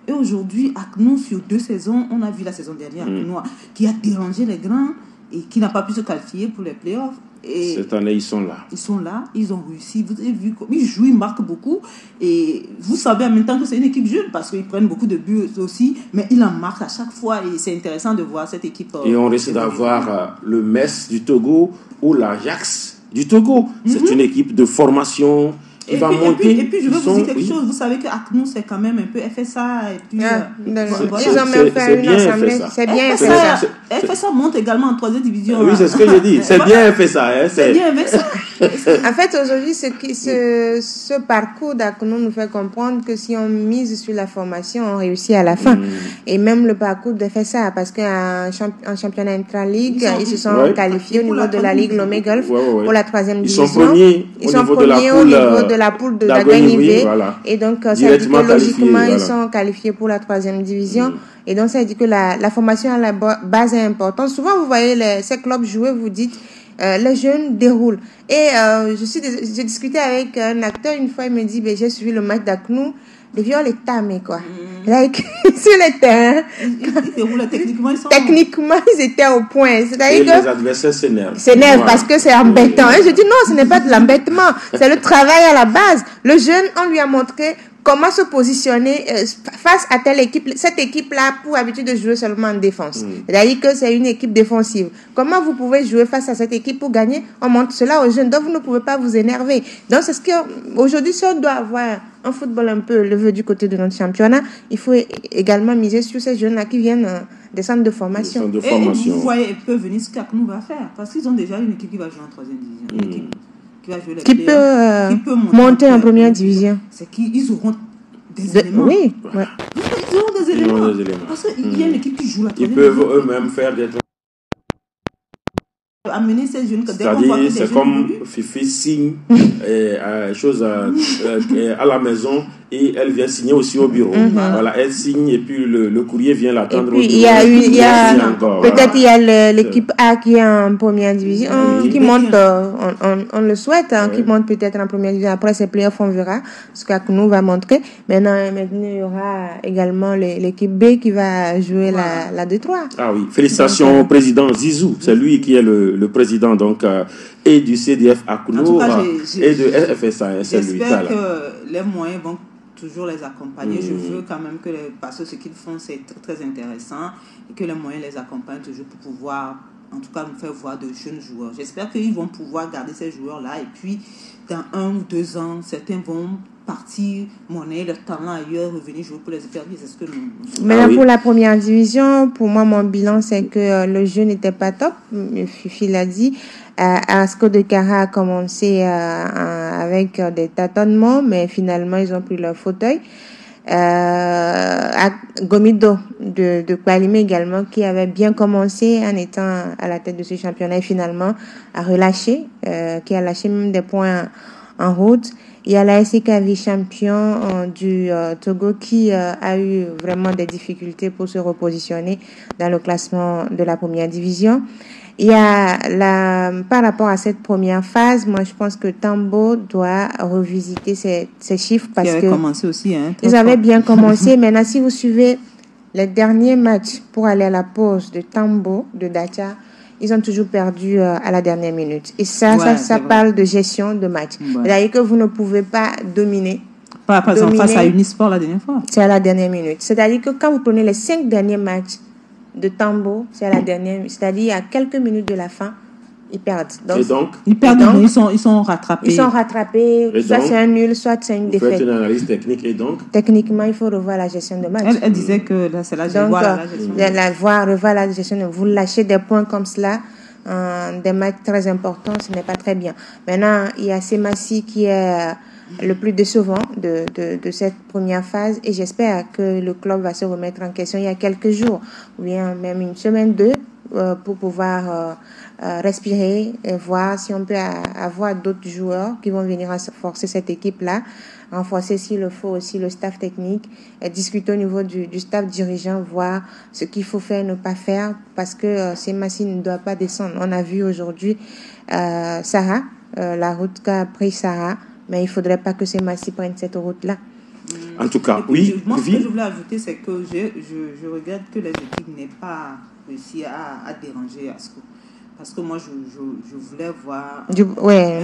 Et aujourd'hui, ACNOU, sur 2 saisons, on a vu la saison dernière, ACNOU, qui a dérangé les grands et qui n'a pas pu se qualifier pour les playoffs. Et cette année, ils sont là. Ils sont là, ils ont réussi. Vous avez vu, ils jouent, ils marquent beaucoup. Et vous savez en même temps que c'est une équipe jeune parce qu'ils prennent beaucoup de buts aussi, mais ils en marquent à chaque fois. Et c'est intéressant de voir cette équipe. Et on risque d'avoir le Metz du Togo ou l'Ajax du Togo. C'est une équipe de formation. Et puis, je veux vous dire quelque chose. Vous savez que ACNOU, c'est quand même un peu FSA. Et puis, ils ont même fait une assemblée. C'est bien FSA. FSA monte également en 3e division. Oui, c'est ce que j'ai dit. C'est bien FSA. C'est bien FSA. En fait, aujourd'hui, ce parcours d'ACNOU nous fait comprendre que si on mise sur la formation, on réussit à la fin. Et même le parcours de FSA, parce qu'en championnat intra-ligue, ils se sont qualifiés au niveau de la Ligue Lomé Golf pour la 3e division. Ils sont premiers au niveau de la poule de la Guinée. Voilà. Et donc, ça veut dire que logiquement, ils sont qualifiés pour la 3e division. Et donc, ça veut dire que la formation à la base est importante. Souvent, vous voyez ces clubs jouer, vous dites, les jeunes déroulent. Et j'ai discuté avec un acteur une fois, il me dit, j'ai suivi le match d'ACNOU, les vieux, les tamés, quoi. Like, sur le terrain. Techniquement, ils étaient au point. C'est-à-dire que les adversaires s'énervent. Parce que c'est embêtant. Et je dis non, ce n'est pas de l'embêtement. C'est le travail à la base. Le jeune, on lui a montré comment se positionner face à telle équipe. Cette équipe-là a pour habitude de jouer seulement en défense. C'est-à-dire que c'est une équipe défensive. Comment vous pouvez jouer face à cette équipe pour gagner? On montre cela aux jeunes. Donc, vous ne pouvez pas vous énerver. Donc, c'est ce qu'aujourd'hui, si on doit avoir un football un peu levé du côté de notre championnat, il faut également miser sur ces jeunes-là qui viennent des centres de formation. Et vous voyez, ils peuvent venir ce qu'ACNOU va faire. Parce qu'ils ont déjà une équipe qui va jouer en 3e division. Une équipe qui va jouer les qui peut monter en 1re division. C'est qu'ils auront des éléments. Oui, ouais. Ils auront des éléments. Parce qu'il y a une équipe qui joue la 3e division. Ils peuvent eux-mêmes faire des amener ces jeunes. C'est-à-dire, c'est comme Fifi signe chose à la maison et elle vient signer aussi au bureau. Voilà, elle signe et puis le courrier vient l'attendre au bureau. Il y a peut-être il y a l'équipe A qui est en 1re division, qui monte, on le souhaite, qui monte peut-être en 1re division. Après ces playoffs, on verra ce qu'ACNOU va montrer. Maintenant, il y aura également l'équipe B qui va jouer la D3. Ah oui, félicitations au président Zizou. C'est lui qui est le président donc et du CDF ACNOU et de FSA. J'espère que les moyens vont toujours les accompagner. Je veux quand même parce que ce qu'ils font c'est très, très intéressant et que les moyens les accompagnent toujours pour pouvoir en tout cas nous faire voir de jeunes joueurs. J'espère qu'ils vont pouvoir garder ces joueurs-là et puis dans 1 ou 2 ans, certains vont partir, monnaie leur talent ailleurs, revenir jouer pour les éperviers. C'est ce que nous... Maintenant, pour la 1re division, pour moi, mon bilan, c'est que le jeu n'était pas top. Fifi l'a dit. Asco de Cara a commencé avec des tâtonnements, mais finalement, ils ont pris leur fauteuil. Gomido de Kwalimé également, qui avait bien commencé en étant à la tête de ce championnat et finalement a relâché, qui a lâché même des points en route. Il y a la SK vice-champion du Togo qui a eu vraiment des difficultés pour se repositionner dans le classement de la 1re division. Il y a par rapport à cette première phase, moi je pense que Tambo doit revisiter ses chiffres parce que commencé aussi, ils avaient bien commencé. Maintenant, si vous suivez les derniers matchs pour aller à la pause de Tambo, de Dacha, ils ont toujours perdu à la dernière minute. Et ça parle de gestion de match. C'est-à-dire que vous ne pouvez pas dominer. Par exemple, face à Unisport la dernière fois. C'est à la dernière minute. C'est-à-dire que quand vous prenez les 5 derniers matchs de Tambo, c'est à la dernière, c'est-à-dire à quelques minutes de la fin, ils perdent. Donc, ils perdent, ils sont rattrapés. Ils sont rattrapés, soit c'est un nul, soit c'est une défaite. Vous faites une analyse technique et donc techniquement, il faut revoir la gestion de match. Elle disait que là, c'est là, revoir la gestion de vous lâchez des points comme cela, des matchs très importants, ce n'est pas très bien. Maintenant, il y a Semassi qui est le plus décevant de cette première phase, et j'espère que le club va se remettre en question il y a quelques jours, ou bien même une semaine, deux, pour pouvoir respirer et voir si on peut avoir d'autres joueurs qui vont venir renforcer cette équipe-là, renforcer s'il le faut aussi le staff technique, et discuter au niveau du staff dirigeant, voir ce qu'il faut faire, ne pas faire, parce que ces machines ne doivent pas descendre. On a vu aujourd'hui Sarah, la route qu'a pris Sarah, mais il faudrait pas que ces machines prennent cette route-là. En tout cas, oui. Moi, ce que je voulais ajouter, c'est que je regrette que les équipes n'aient pas réussi à déranger Asco. Parce que moi, je voulais voir un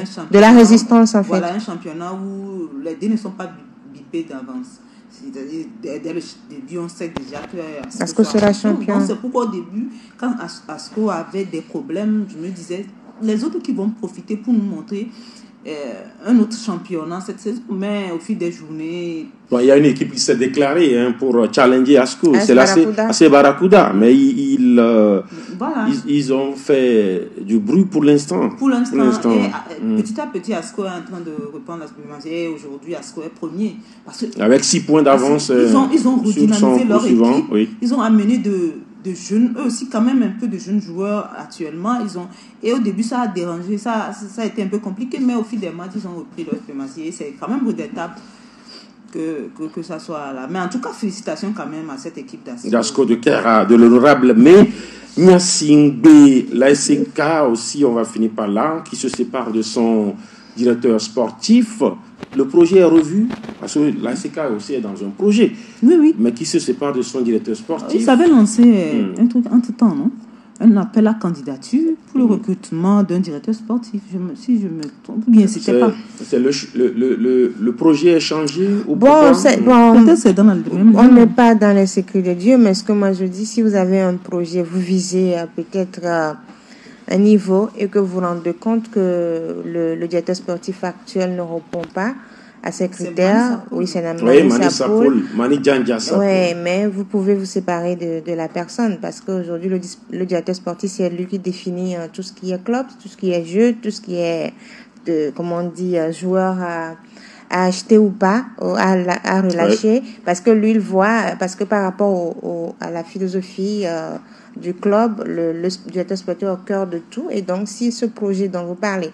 championnat, de la résistance, en fait. Voilà, un championnat où les dés ne sont pas bipés d'avance. C'est-à-dire, dès le début, on sait déjà que Asco sera champion. Donc, c'est pourquoi au début, quand Asco avait des problèmes, je me disais, les autres qui vont profiter pour nous montrer un autre championnat cette saison, mais au fil des journées... Bon, il y a une équipe qui s'est déclarée pour challenger Asco, c'est l'AC Barracuda, mais ils ont fait du bruit pour l'instant. Pour l'instant, petit à petit, Asco est en train de reprendre la suprématie, et aujourd'hui, Asco est premier. Parce que, avec 6 points d'avance ils ont redynamisé leur équipe, oui. Ils ont amené de jeunes, eux aussi quand même un peu de jeunes joueurs actuellement. Et au début ça a dérangé, ça a été un peu compliqué, mais au fil des matchs ils ont repris leur suprématie et c'est quand même regrettable que ça soit là. Mais en tout cas, félicitations quand même à cette équipe d'Asco de Kera, de l'honorable mais Nyasingbe, l'ASK aussi, on va finir par là, qui se sépare de son directeur sportif. Le projet est revu, parce que l'ASK aussi est dans un projet, oui. Mais qui se sépare de son directeur sportif. Ils avaient lancé un truc entre-temps, non? Un appel à candidature pour le recrutement d'un directeur sportif. Si je me trompe bien, c'était pas... Le projet est changé ou peut-être c'est dans le même... On n'est pas dans les secrets de Dieu, mais ce que moi je dis, si vous avez un projet, vous visez peut-être un niveau et que vous vous rendez compte que le directeur sportif actuel ne répond pas à ces critères, oui, c'est Mani Sapoul. Oui, mais vous pouvez vous séparer de la personne, parce qu'aujourd'hui, le directeur sportif, c'est lui qui définit tout ce qui est club, tout ce qui est jeu, tout ce qui est, joueur à acheter ou pas, à relâcher, parce que lui, il voit, parce que par rapport à la philosophie du club, le directeur sportif est au cœur de tout, et donc si ce projet dont vous parlez,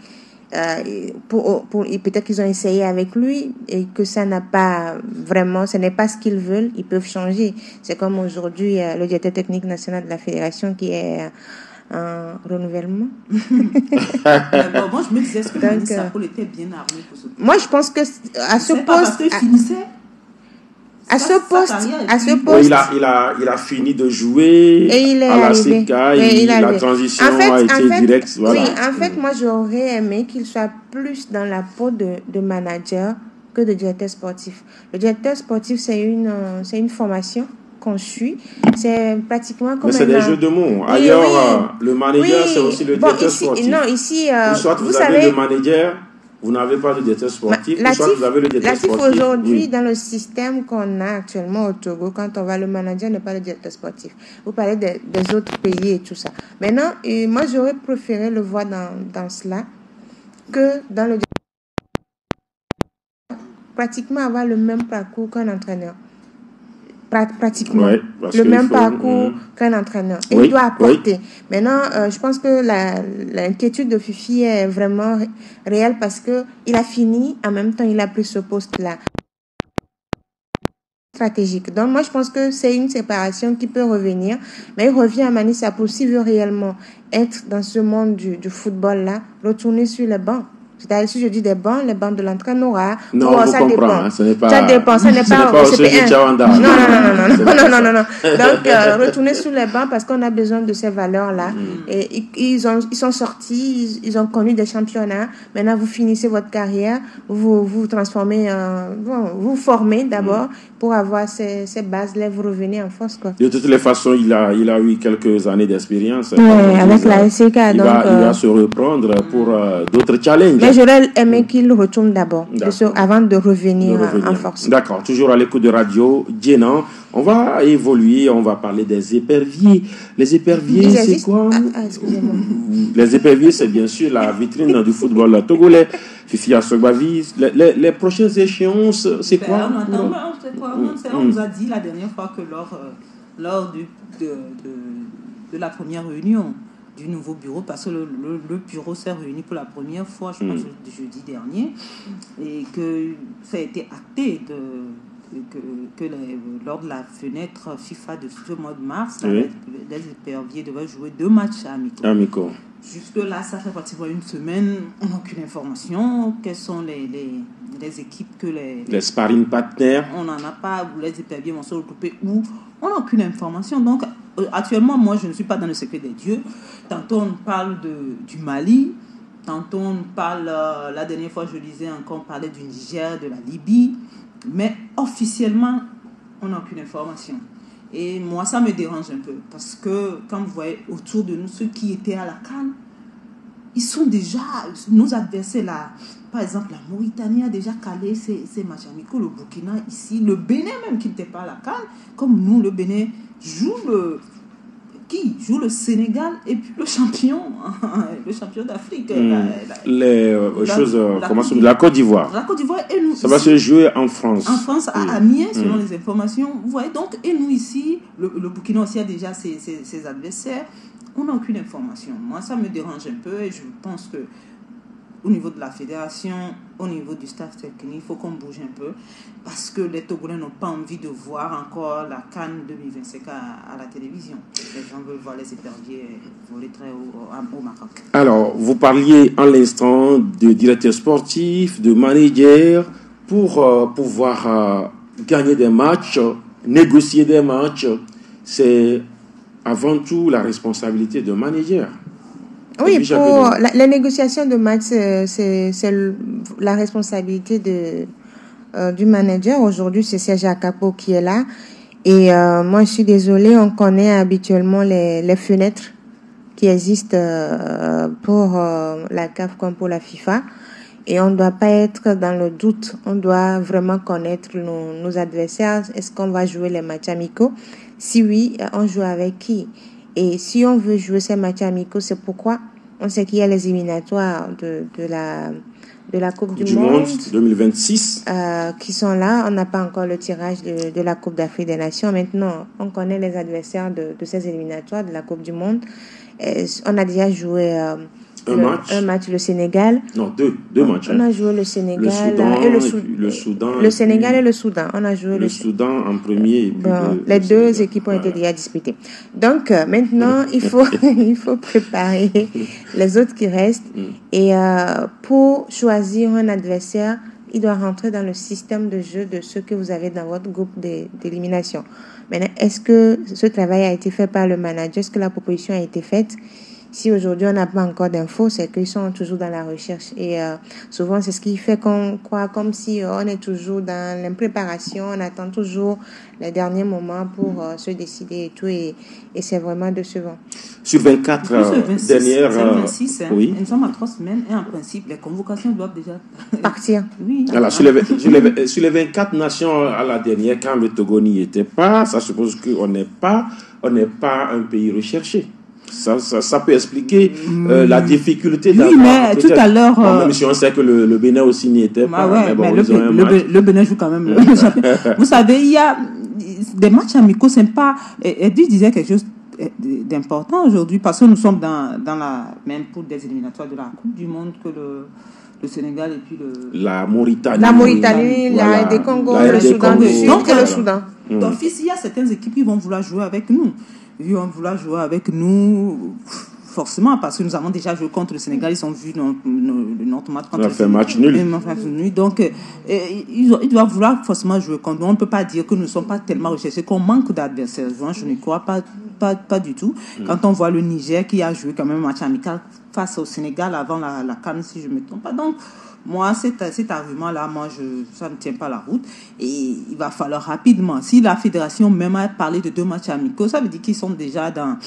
peut-être qu'ils ont essayé avec lui et que ça n'a pas vraiment, ce n'est pas ce qu'ils veulent, ils peuvent changer. C'est comme aujourd'hui le directeur technique national de la fédération qui est en renouvellement. Moi je me disais, est-ce que Mani Sapoul était bien armé pour ce poste? Moi je pense que à ce poste, parce qu'il finissait. À ce poste, oui, il a fini de jouer et il est à la arrivé. La transition a été directe. Voilà. Oui, en fait, moi j'aurais aimé qu'il soit plus dans la peau de manager que de directeur sportif. Le directeur sportif, c'est une formation qu'on suit. C'est pratiquement comme... Mais c'est des jeux de mots. Ailleurs, le manager, c'est aussi le directeur sportif. Non, ici, soit vous avez le manager... Vous n'avez pas de directeur sportif, soit vous avez le directeur sportif. Aujourd'hui, dans le système qu'on a actuellement au Togo, quand on va, le manager n'est pas le directeur sportif. Vous parlez des autres pays et tout ça. Maintenant, moi, j'aurais préféré le voir dans cela que dans le pratiquement avoir le même parcours qu'un entraîneur. Pratiquement le même parcours qu'un entraîneur. Et il doit apporter. Maintenant, je pense que l'inquiétude de Fifi est vraiment réelle parce que il a fini, en même temps il a pris ce poste-là stratégique. Donc moi je pense que c'est une séparation qui peut revenir, mais il revient à Mani Sapoul s'il veut réellement être dans ce monde du football-là, retourner sur les bancs. C'est-à-dire, si je dis des bancs, les bancs de l'entraîneur, non, ça dépend. Hein, ce n'est pas, ça dépend, ce n'est pas au CP1. Non. Donc, retourner sur les bancs parce qu'on a besoin de ces valeurs-là. Et ils sont sortis, ils ont connu des championnats. Maintenant, vous finissez votre carrière, vous transformez, vous formez d'abord pour avoir ces bases-là, vous revenez en force, quoi. De toutes les façons, il a eu quelques années d'expérience. Oui, avec la SCK. Il va se reprendre pour d'autres challenges. Mais j'aurais aimé qu'il retourne d'abord, avant de revenir en force. D'accord, toujours à l'écoute de Radio Djenan. On va évoluer, on va parler des éperviers. Les éperviers, c'est quoi? Excusez-moi. Les éperviers, c'est bien sûr la vitrine du football togolais. Fifi Asogbavi, les prochaines échéances, c'est quoi? On nous a dit la dernière fois que lors de la première réunion du nouveau bureau, parce que le bureau s'est réuni pour la première fois, je pense, jeudi dernier, et que ça a été acté lors de la fenêtre FIFA de ce mois de mars, les éperviers devaient jouer 2 matchs amicaux. Jusque-là, ça fait pratiquement une semaine, on n'a aucune information. Quelles sont les équipes que les sparring partners? On n'en a pas, les éperviers vont se regrouper où? On n'a aucune information. Donc, actuellement, moi, je ne suis pas dans le secret des dieux. Tantôt, on parle du Mali. Tantôt, on parle, la dernière fois, je disais encore, on parlait du Niger, de la Libye. Mais officiellement, on n'a aucune information. Et moi, ça me dérange un peu. Parce que quand vous voyez autour de nous ceux qui étaient à la CAN, ils sont déjà, nos adversaires là. Par exemple, la Mauritanie a déjà calé ses matchs amicaux. Le Burkina ici, le Bénin même qui n'était pas à la CAN. Comme nous, le Bénin joue le Sénégal et puis le champion d'Afrique. La Côte d'Ivoire. La Côte d'Ivoire et nous. Ça va se jouer en France. En France, à Amiens, selon les informations. Vous voyez, donc, et nous ici, le Burkina aussi a déjà ses adversaires. On n'a aucune information. Moi, ça me dérange un peu et je pense que au niveau de la fédération, au niveau du staff technique, il faut qu'on bouge un peu parce que les Togolais n'ont pas envie de voir encore la CAN 2025 à la télévision. Les gens veulent voir les éperviers voler très haut au Maroc. Alors, vous parliez en l'instant de directeur sportif, de manager pour pouvoir gagner des matchs, négocier des matchs. C'est avant tout la responsabilité de manager. Oui, pour la négociation de match, c'est la responsabilité du manager. Aujourd'hui, c'est Serge Akapo qui est là. Et moi, je suis désolée, on connaît habituellement les fenêtres qui existent pour la CAF comme pour la FIFA. Et on ne doit pas être dans le doute. On doit vraiment connaître nos adversaires. Est-ce qu'on va jouer les matchs amicaux? Si oui, on joue avec qui? Et si on veut jouer ces matchs amicaux, c'est pourquoi on sait qu'il y a les éliminatoires de la Coupe du Monde 2026 qui sont là. On n'a pas encore le tirage de la Coupe d'Afrique des Nations. Maintenant, on connaît les adversaires de ces éliminatoires de la Coupe du Monde. On a déjà joué un match, le Sénégal. Non, deux matchs. On a joué le Sénégal le Soudan. Le Sénégal et le Soudan. On a joué le Soudan en premier. Et puis les deux équipes ont été déjà disputées. Donc maintenant, il faut préparer les autres qui restent. Et pour choisir un adversaire, il doit rentrer dans le système de jeu de ceux que vous avez dans votre groupe d'élimination. Maintenant, est-ce que ce travail a été fait par le manager? Est-ce que la proposition a été faite? Si aujourd'hui on n'a pas encore d'infos, c'est qu'ils sont toujours dans la recherche. Et souvent, c'est ce qui fait qu'on croit comme si on est toujours dans l'impréparation, on attend toujours les derniers moments pour se décider et tout. Et c'est vraiment décevant. Sur 24 dernières... C'est le 26, oui. Nous sommes à 3 semaines et en principe, les convocations doivent déjà... partir. Oui. Alors, sur les 24 nations à la dernière, quand le Togo n'y était pas, ça suppose qu'on n'est pas un pays recherché. Ça peut expliquer la difficulté d'avoir... Oui, mais tout à l'heure... même si on sait que le Bénin aussi n'y était pas. Ouais, mais le Bénin joue quand même. Vous savez, il y a des matchs amicaux sympas. Edwige disait quelque chose d'important aujourd'hui parce que nous sommes dans la même poule des éliminatoires de la Coupe du Monde que le Sénégal et puis la Mauritanie. La Mauritanie, la RD Congo, le Soudan du Sud et le Soudan. D'office, il y a certaines équipes qui vont vouloir jouer avec nous. Ils vont vouloir jouer avec nous, forcément, parce que nous avons déjà joué contre le Sénégal. Ils ont vu notre match contre le Sénégal. On a fait match nul. Donc, ils doivent vouloir forcément jouer contre nous. On ne peut pas dire que nous ne sommes pas tellement recherchés, qu'on manque d'adversaires. Je ne crois pas du tout. Quand on voit le Niger qui a joué quand même un match amical face au Sénégal avant la CAN, si je ne me trompe pas. Donc, moi, cet argument-là, ça ne tient pas la route. Et il va falloir rapidement. Si la fédération même a parlé de 2 matchs amicaux, ça veut dire qu'ils sont déjà dans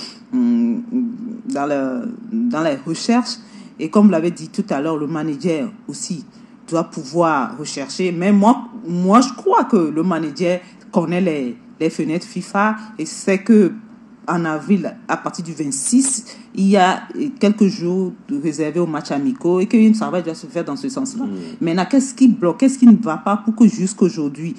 les recherches. Et comme vous l'avez dit tout à l'heure, le manager aussi doit pouvoir rechercher. Mais moi, je crois que le manager connaît les fenêtres FIFA et sait que en avril, à partir du 26, il y a quelques jours réservés aux matchs amicaux et qu'un travail doit se faire dans ce sens-là. Maintenant, qu'est-ce qui bloque, qu'est-ce qui ne va pas pour que jusqu'aujourd'hui,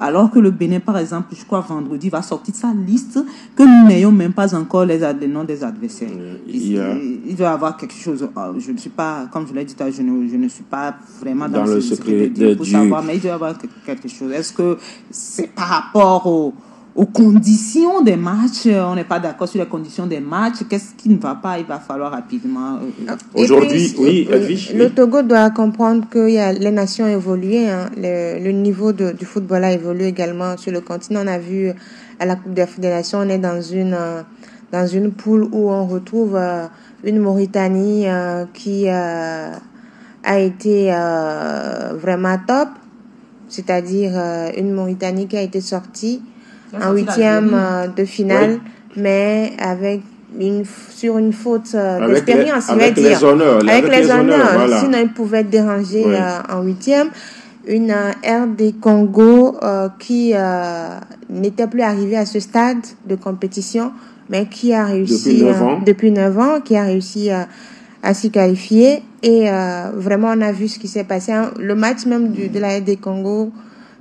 alors que le Bénin, par exemple, je crois vendredi, va sortir sa liste, que nous n'ayons même pas encore les noms des adversaires. Il doit y avoir quelque chose. Je ne suis pas, comme je l'ai dit, je ne suis pas vraiment dans le secret pour savoir, mais il doit y avoir quelque chose. Est-ce que c'est par rapport aux conditions des matchs, on n'est pas d'accord sur les conditions des matchs, qu'est-ce qui ne va pas, il va falloir rapidement... Aujourd'hui, oui, Edwige. Le Togo doit comprendre que les nations ont évolué, hein. Le niveau du football a évolué également sur le continent. On a vu à la Coupe d'Afrique des Nations, on est dans une poule où on retrouve une Mauritanie qui a été vraiment top, c'est-à-dire une Mauritanie qui a été sortie en 8e de finale, mais sur une faute d'expérience, avec les honneurs. Voilà. Sinon, ils pouvaient être dérangés en 8e. Une RD Congo qui n'était plus arrivée à ce stade de compétition, mais qui a réussi depuis 9 ans, qui a réussi à s'y qualifier. Et vraiment, on a vu ce qui s'est passé. Le match même de la RD Congo,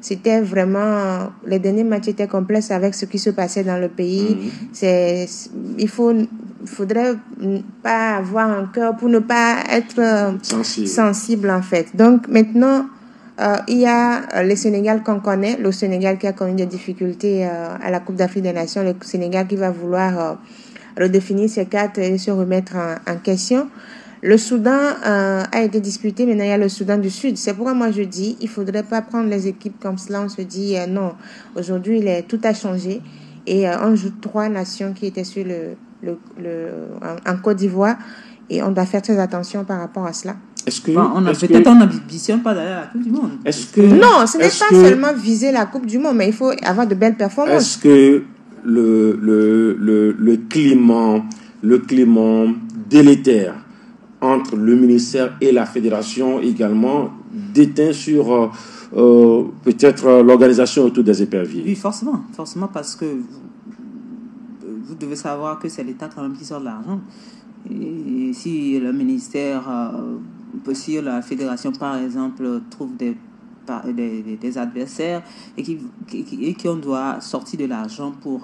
c'était vraiment, les derniers matchs étaient complexes avec ce qui se passait dans le pays. Il faudrait pas avoir un cœur pour ne pas être sensible en fait. Donc maintenant, il y a le Sénégal qu'on connaît, le Sénégal qui a connu des difficultés à la Coupe d'Afrique des Nations, le Sénégal qui va vouloir redéfinir ses cartes et se remettre en question. Le Soudan a été disputé, maintenant il y a le Soudan du Sud. C'est pourquoi moi je dis, il faudrait pas prendre les équipes comme cela. On se dit non, aujourd'hui tout a changé et on joue 3 nations qui étaient sur en Côte d'Ivoire et on doit faire très attention par rapport à cela. On n'ambitionne pas d'aller à la Coupe du Monde. Non, ce n'est pas seulement viser la Coupe du Monde, mais il faut avoir de belles performances. Est-ce que le climat délétère entre le ministère et la fédération également déteint sur peut-être l'organisation autour des éperviers? Oui, forcément, parce que vous devez savoir que c'est l'État quand même qui sort de l'argent. Et si le ministère, si la fédération par exemple trouve des adversaires et qu'on doit sortir de l'argent pour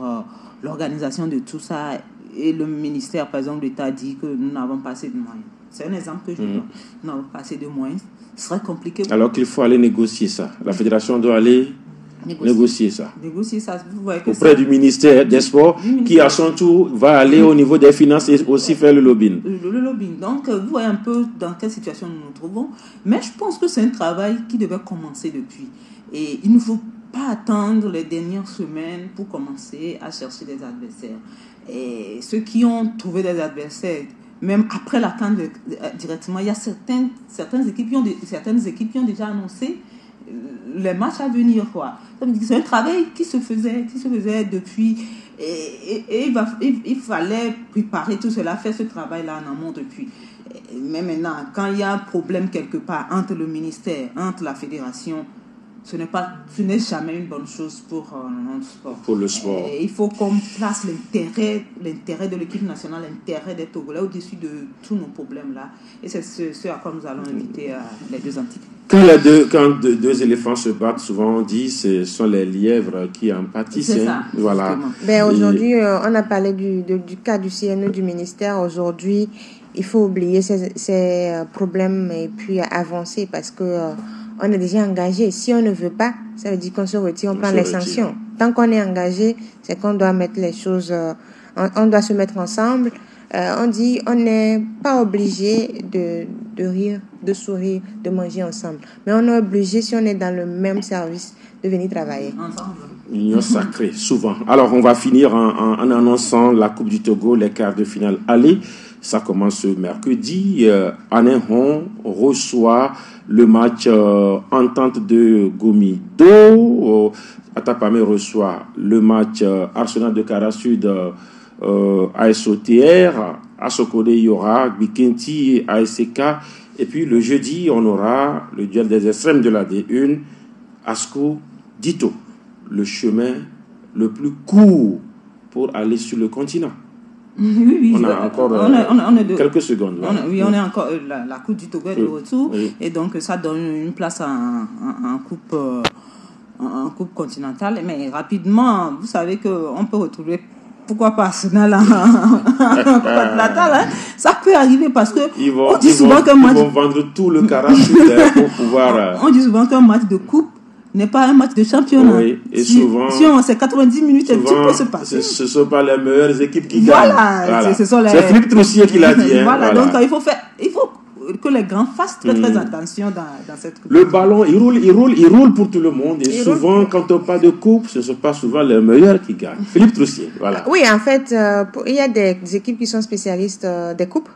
l'organisation de tout ça, et le ministère, par exemple, l'État dit que nous n'avons pas assez de moyens. C'est un exemple que je donne. Nous n'avons pas assez de moyens. Ce serait compliqué. Alors qu'il faut aller négocier ça. La fédération doit aller négocier ça. Vous voyez que auprès du ministère des Sports, qui à son tour va aller au niveau des finances et aussi faire le lobbying. Le lobbying. Donc, vous voyez un peu dans quelle situation nous nous trouvons. Mais je pense que c'est un travail qui devait commencer depuis. Et il ne faut pas attendre les dernières semaines pour commencer à chercher des adversaires. Et ceux qui ont trouvé des adversaires, même après la CAN directement, il y a certaines équipes qui ont déjà annoncé les matchs à venir, quoi. C'est un travail qui se faisait depuis, et il fallait préparer tout cela, faire ce travail-là en amont depuis. Mais maintenant, quand il y a un problème quelque part entre le ministère, entre la fédération, ce n'est jamais une bonne chose pour notre sport. Pour le sport. Et il faut qu'on place l'intérêt de l'équipe nationale, l'intérêt des Togolais au-dessus de tous nos problèmes-là. Et c'est ce à quoi nous allons inviter les deux entités. Quand deux éléphants se battent, souvent on dit ce sont les lièvres qui en pâtissent. C'est ça. Voilà. Aujourd'hui, on a parlé du cas du CNE du ministère. Aujourd'hui, il faut oublier ces problèmes et puis avancer parce que on est déjà engagé. Si on ne veut pas, ça veut dire qu'on se retire, on prend les sanctions. Tant qu'on est engagé, c'est qu'on doit mettre les choses, on doit se mettre ensemble. On dit, on n'est pas obligé de rire, de sourire, de manger ensemble. Mais on est obligé, si on est dans le même service, de venir travailler. Ensemble. Union sacrée, souvent. Alors, on va finir en annonçant la Coupe du Togo, les quarts de finale aller. Ça commence ce mercredi. Anéhon reçoit le match Entente de Gomido. Atapame reçoit le match Arsenal de Kara Sud ASOTR. À Sokode, il y aura Bikenti et ASK. Et puis le jeudi, on aura le duel des extrêmes de la D1, Asco Dito. Le chemin le plus court pour aller sur le continent. Oui, on a encore quelques secondes. On est encore la Coupe du Togo est de retour, et donc ça donne une place en coupe continentale. Mais rapidement, vous savez qu'on peut retrouver, pourquoi pas Arsenal en coupe continentale, hein? Ça peut arriver parce que on dit souvent qu'un match, ils vont vendre tout le caractère pour pouvoir. On dit souvent qu'un match de coupe n'est pas un match de championnat. Oui, et souvent, c'est 90 minutes, tout peut se passer. Ce ne sont pas les meilleures équipes qui gagnent. Voilà. C'est Philippe Troussier qui l'a dit. Voilà, donc il faut que les grands fassent très attention dans cette coupe. Le ballon, il roule pour tout le monde. Et souvent, quand on parle de coupe, ce ne sont pas souvent les meilleurs qui gagnent. Philippe Troussier, voilà. Oui, en fait, il y a des équipes qui sont spécialistes des coupes,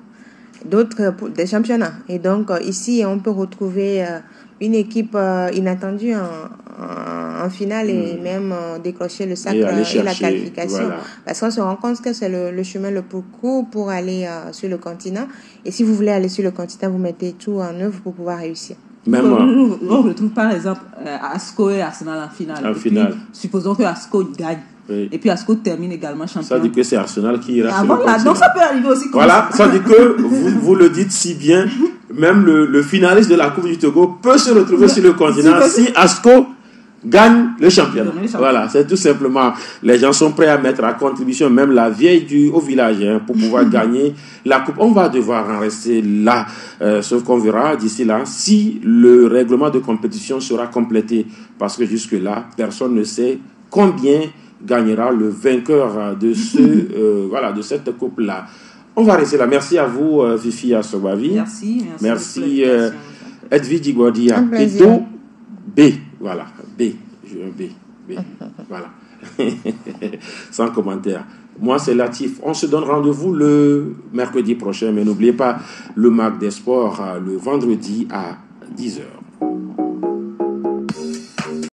d'autres des championnats. Et donc, ici, on peut retrouver une équipe inattendue en finale et même décrocher le sacre et la qualification. Voilà. Parce qu'on se rend compte que c'est le chemin le plus court pour aller sur le continent. Et si vous voulez aller sur le continent, vous mettez tout en œuvre pour pouvoir réussir. On retrouve par exemple Asco et Arsenal en finale. Supposons que Asco gagne. Oui. Et puis Asco termine également champion. Ça dit que c'est Arsenal qui ira sur le continent. Donc ça peut arriver aussi. Voilà, ça dit que vous le dites si bien, même le finaliste de la Coupe du Togo peut se retrouver sur le continent si Asco gagne le championnat. Voilà, c'est tout simplement, les gens sont prêts à mettre à contribution même la vieille au village pour pouvoir gagner la coupe. On va devoir en rester là, sauf qu'on verra d'ici là si le règlement de compétition sera complété, parce que jusque là personne ne sait combien gagnera le vainqueur de de cette coupe là. On va rester là. Merci à vous, Fifi Assobavi. Merci Edwige Igwadia. Edo B. Voilà. B. Voilà. Sans commentaire. Moi, c'est Latif. On se donne rendez-vous le mercredi prochain. Mais n'oubliez pas le MAC des sports le vendredi à 10h.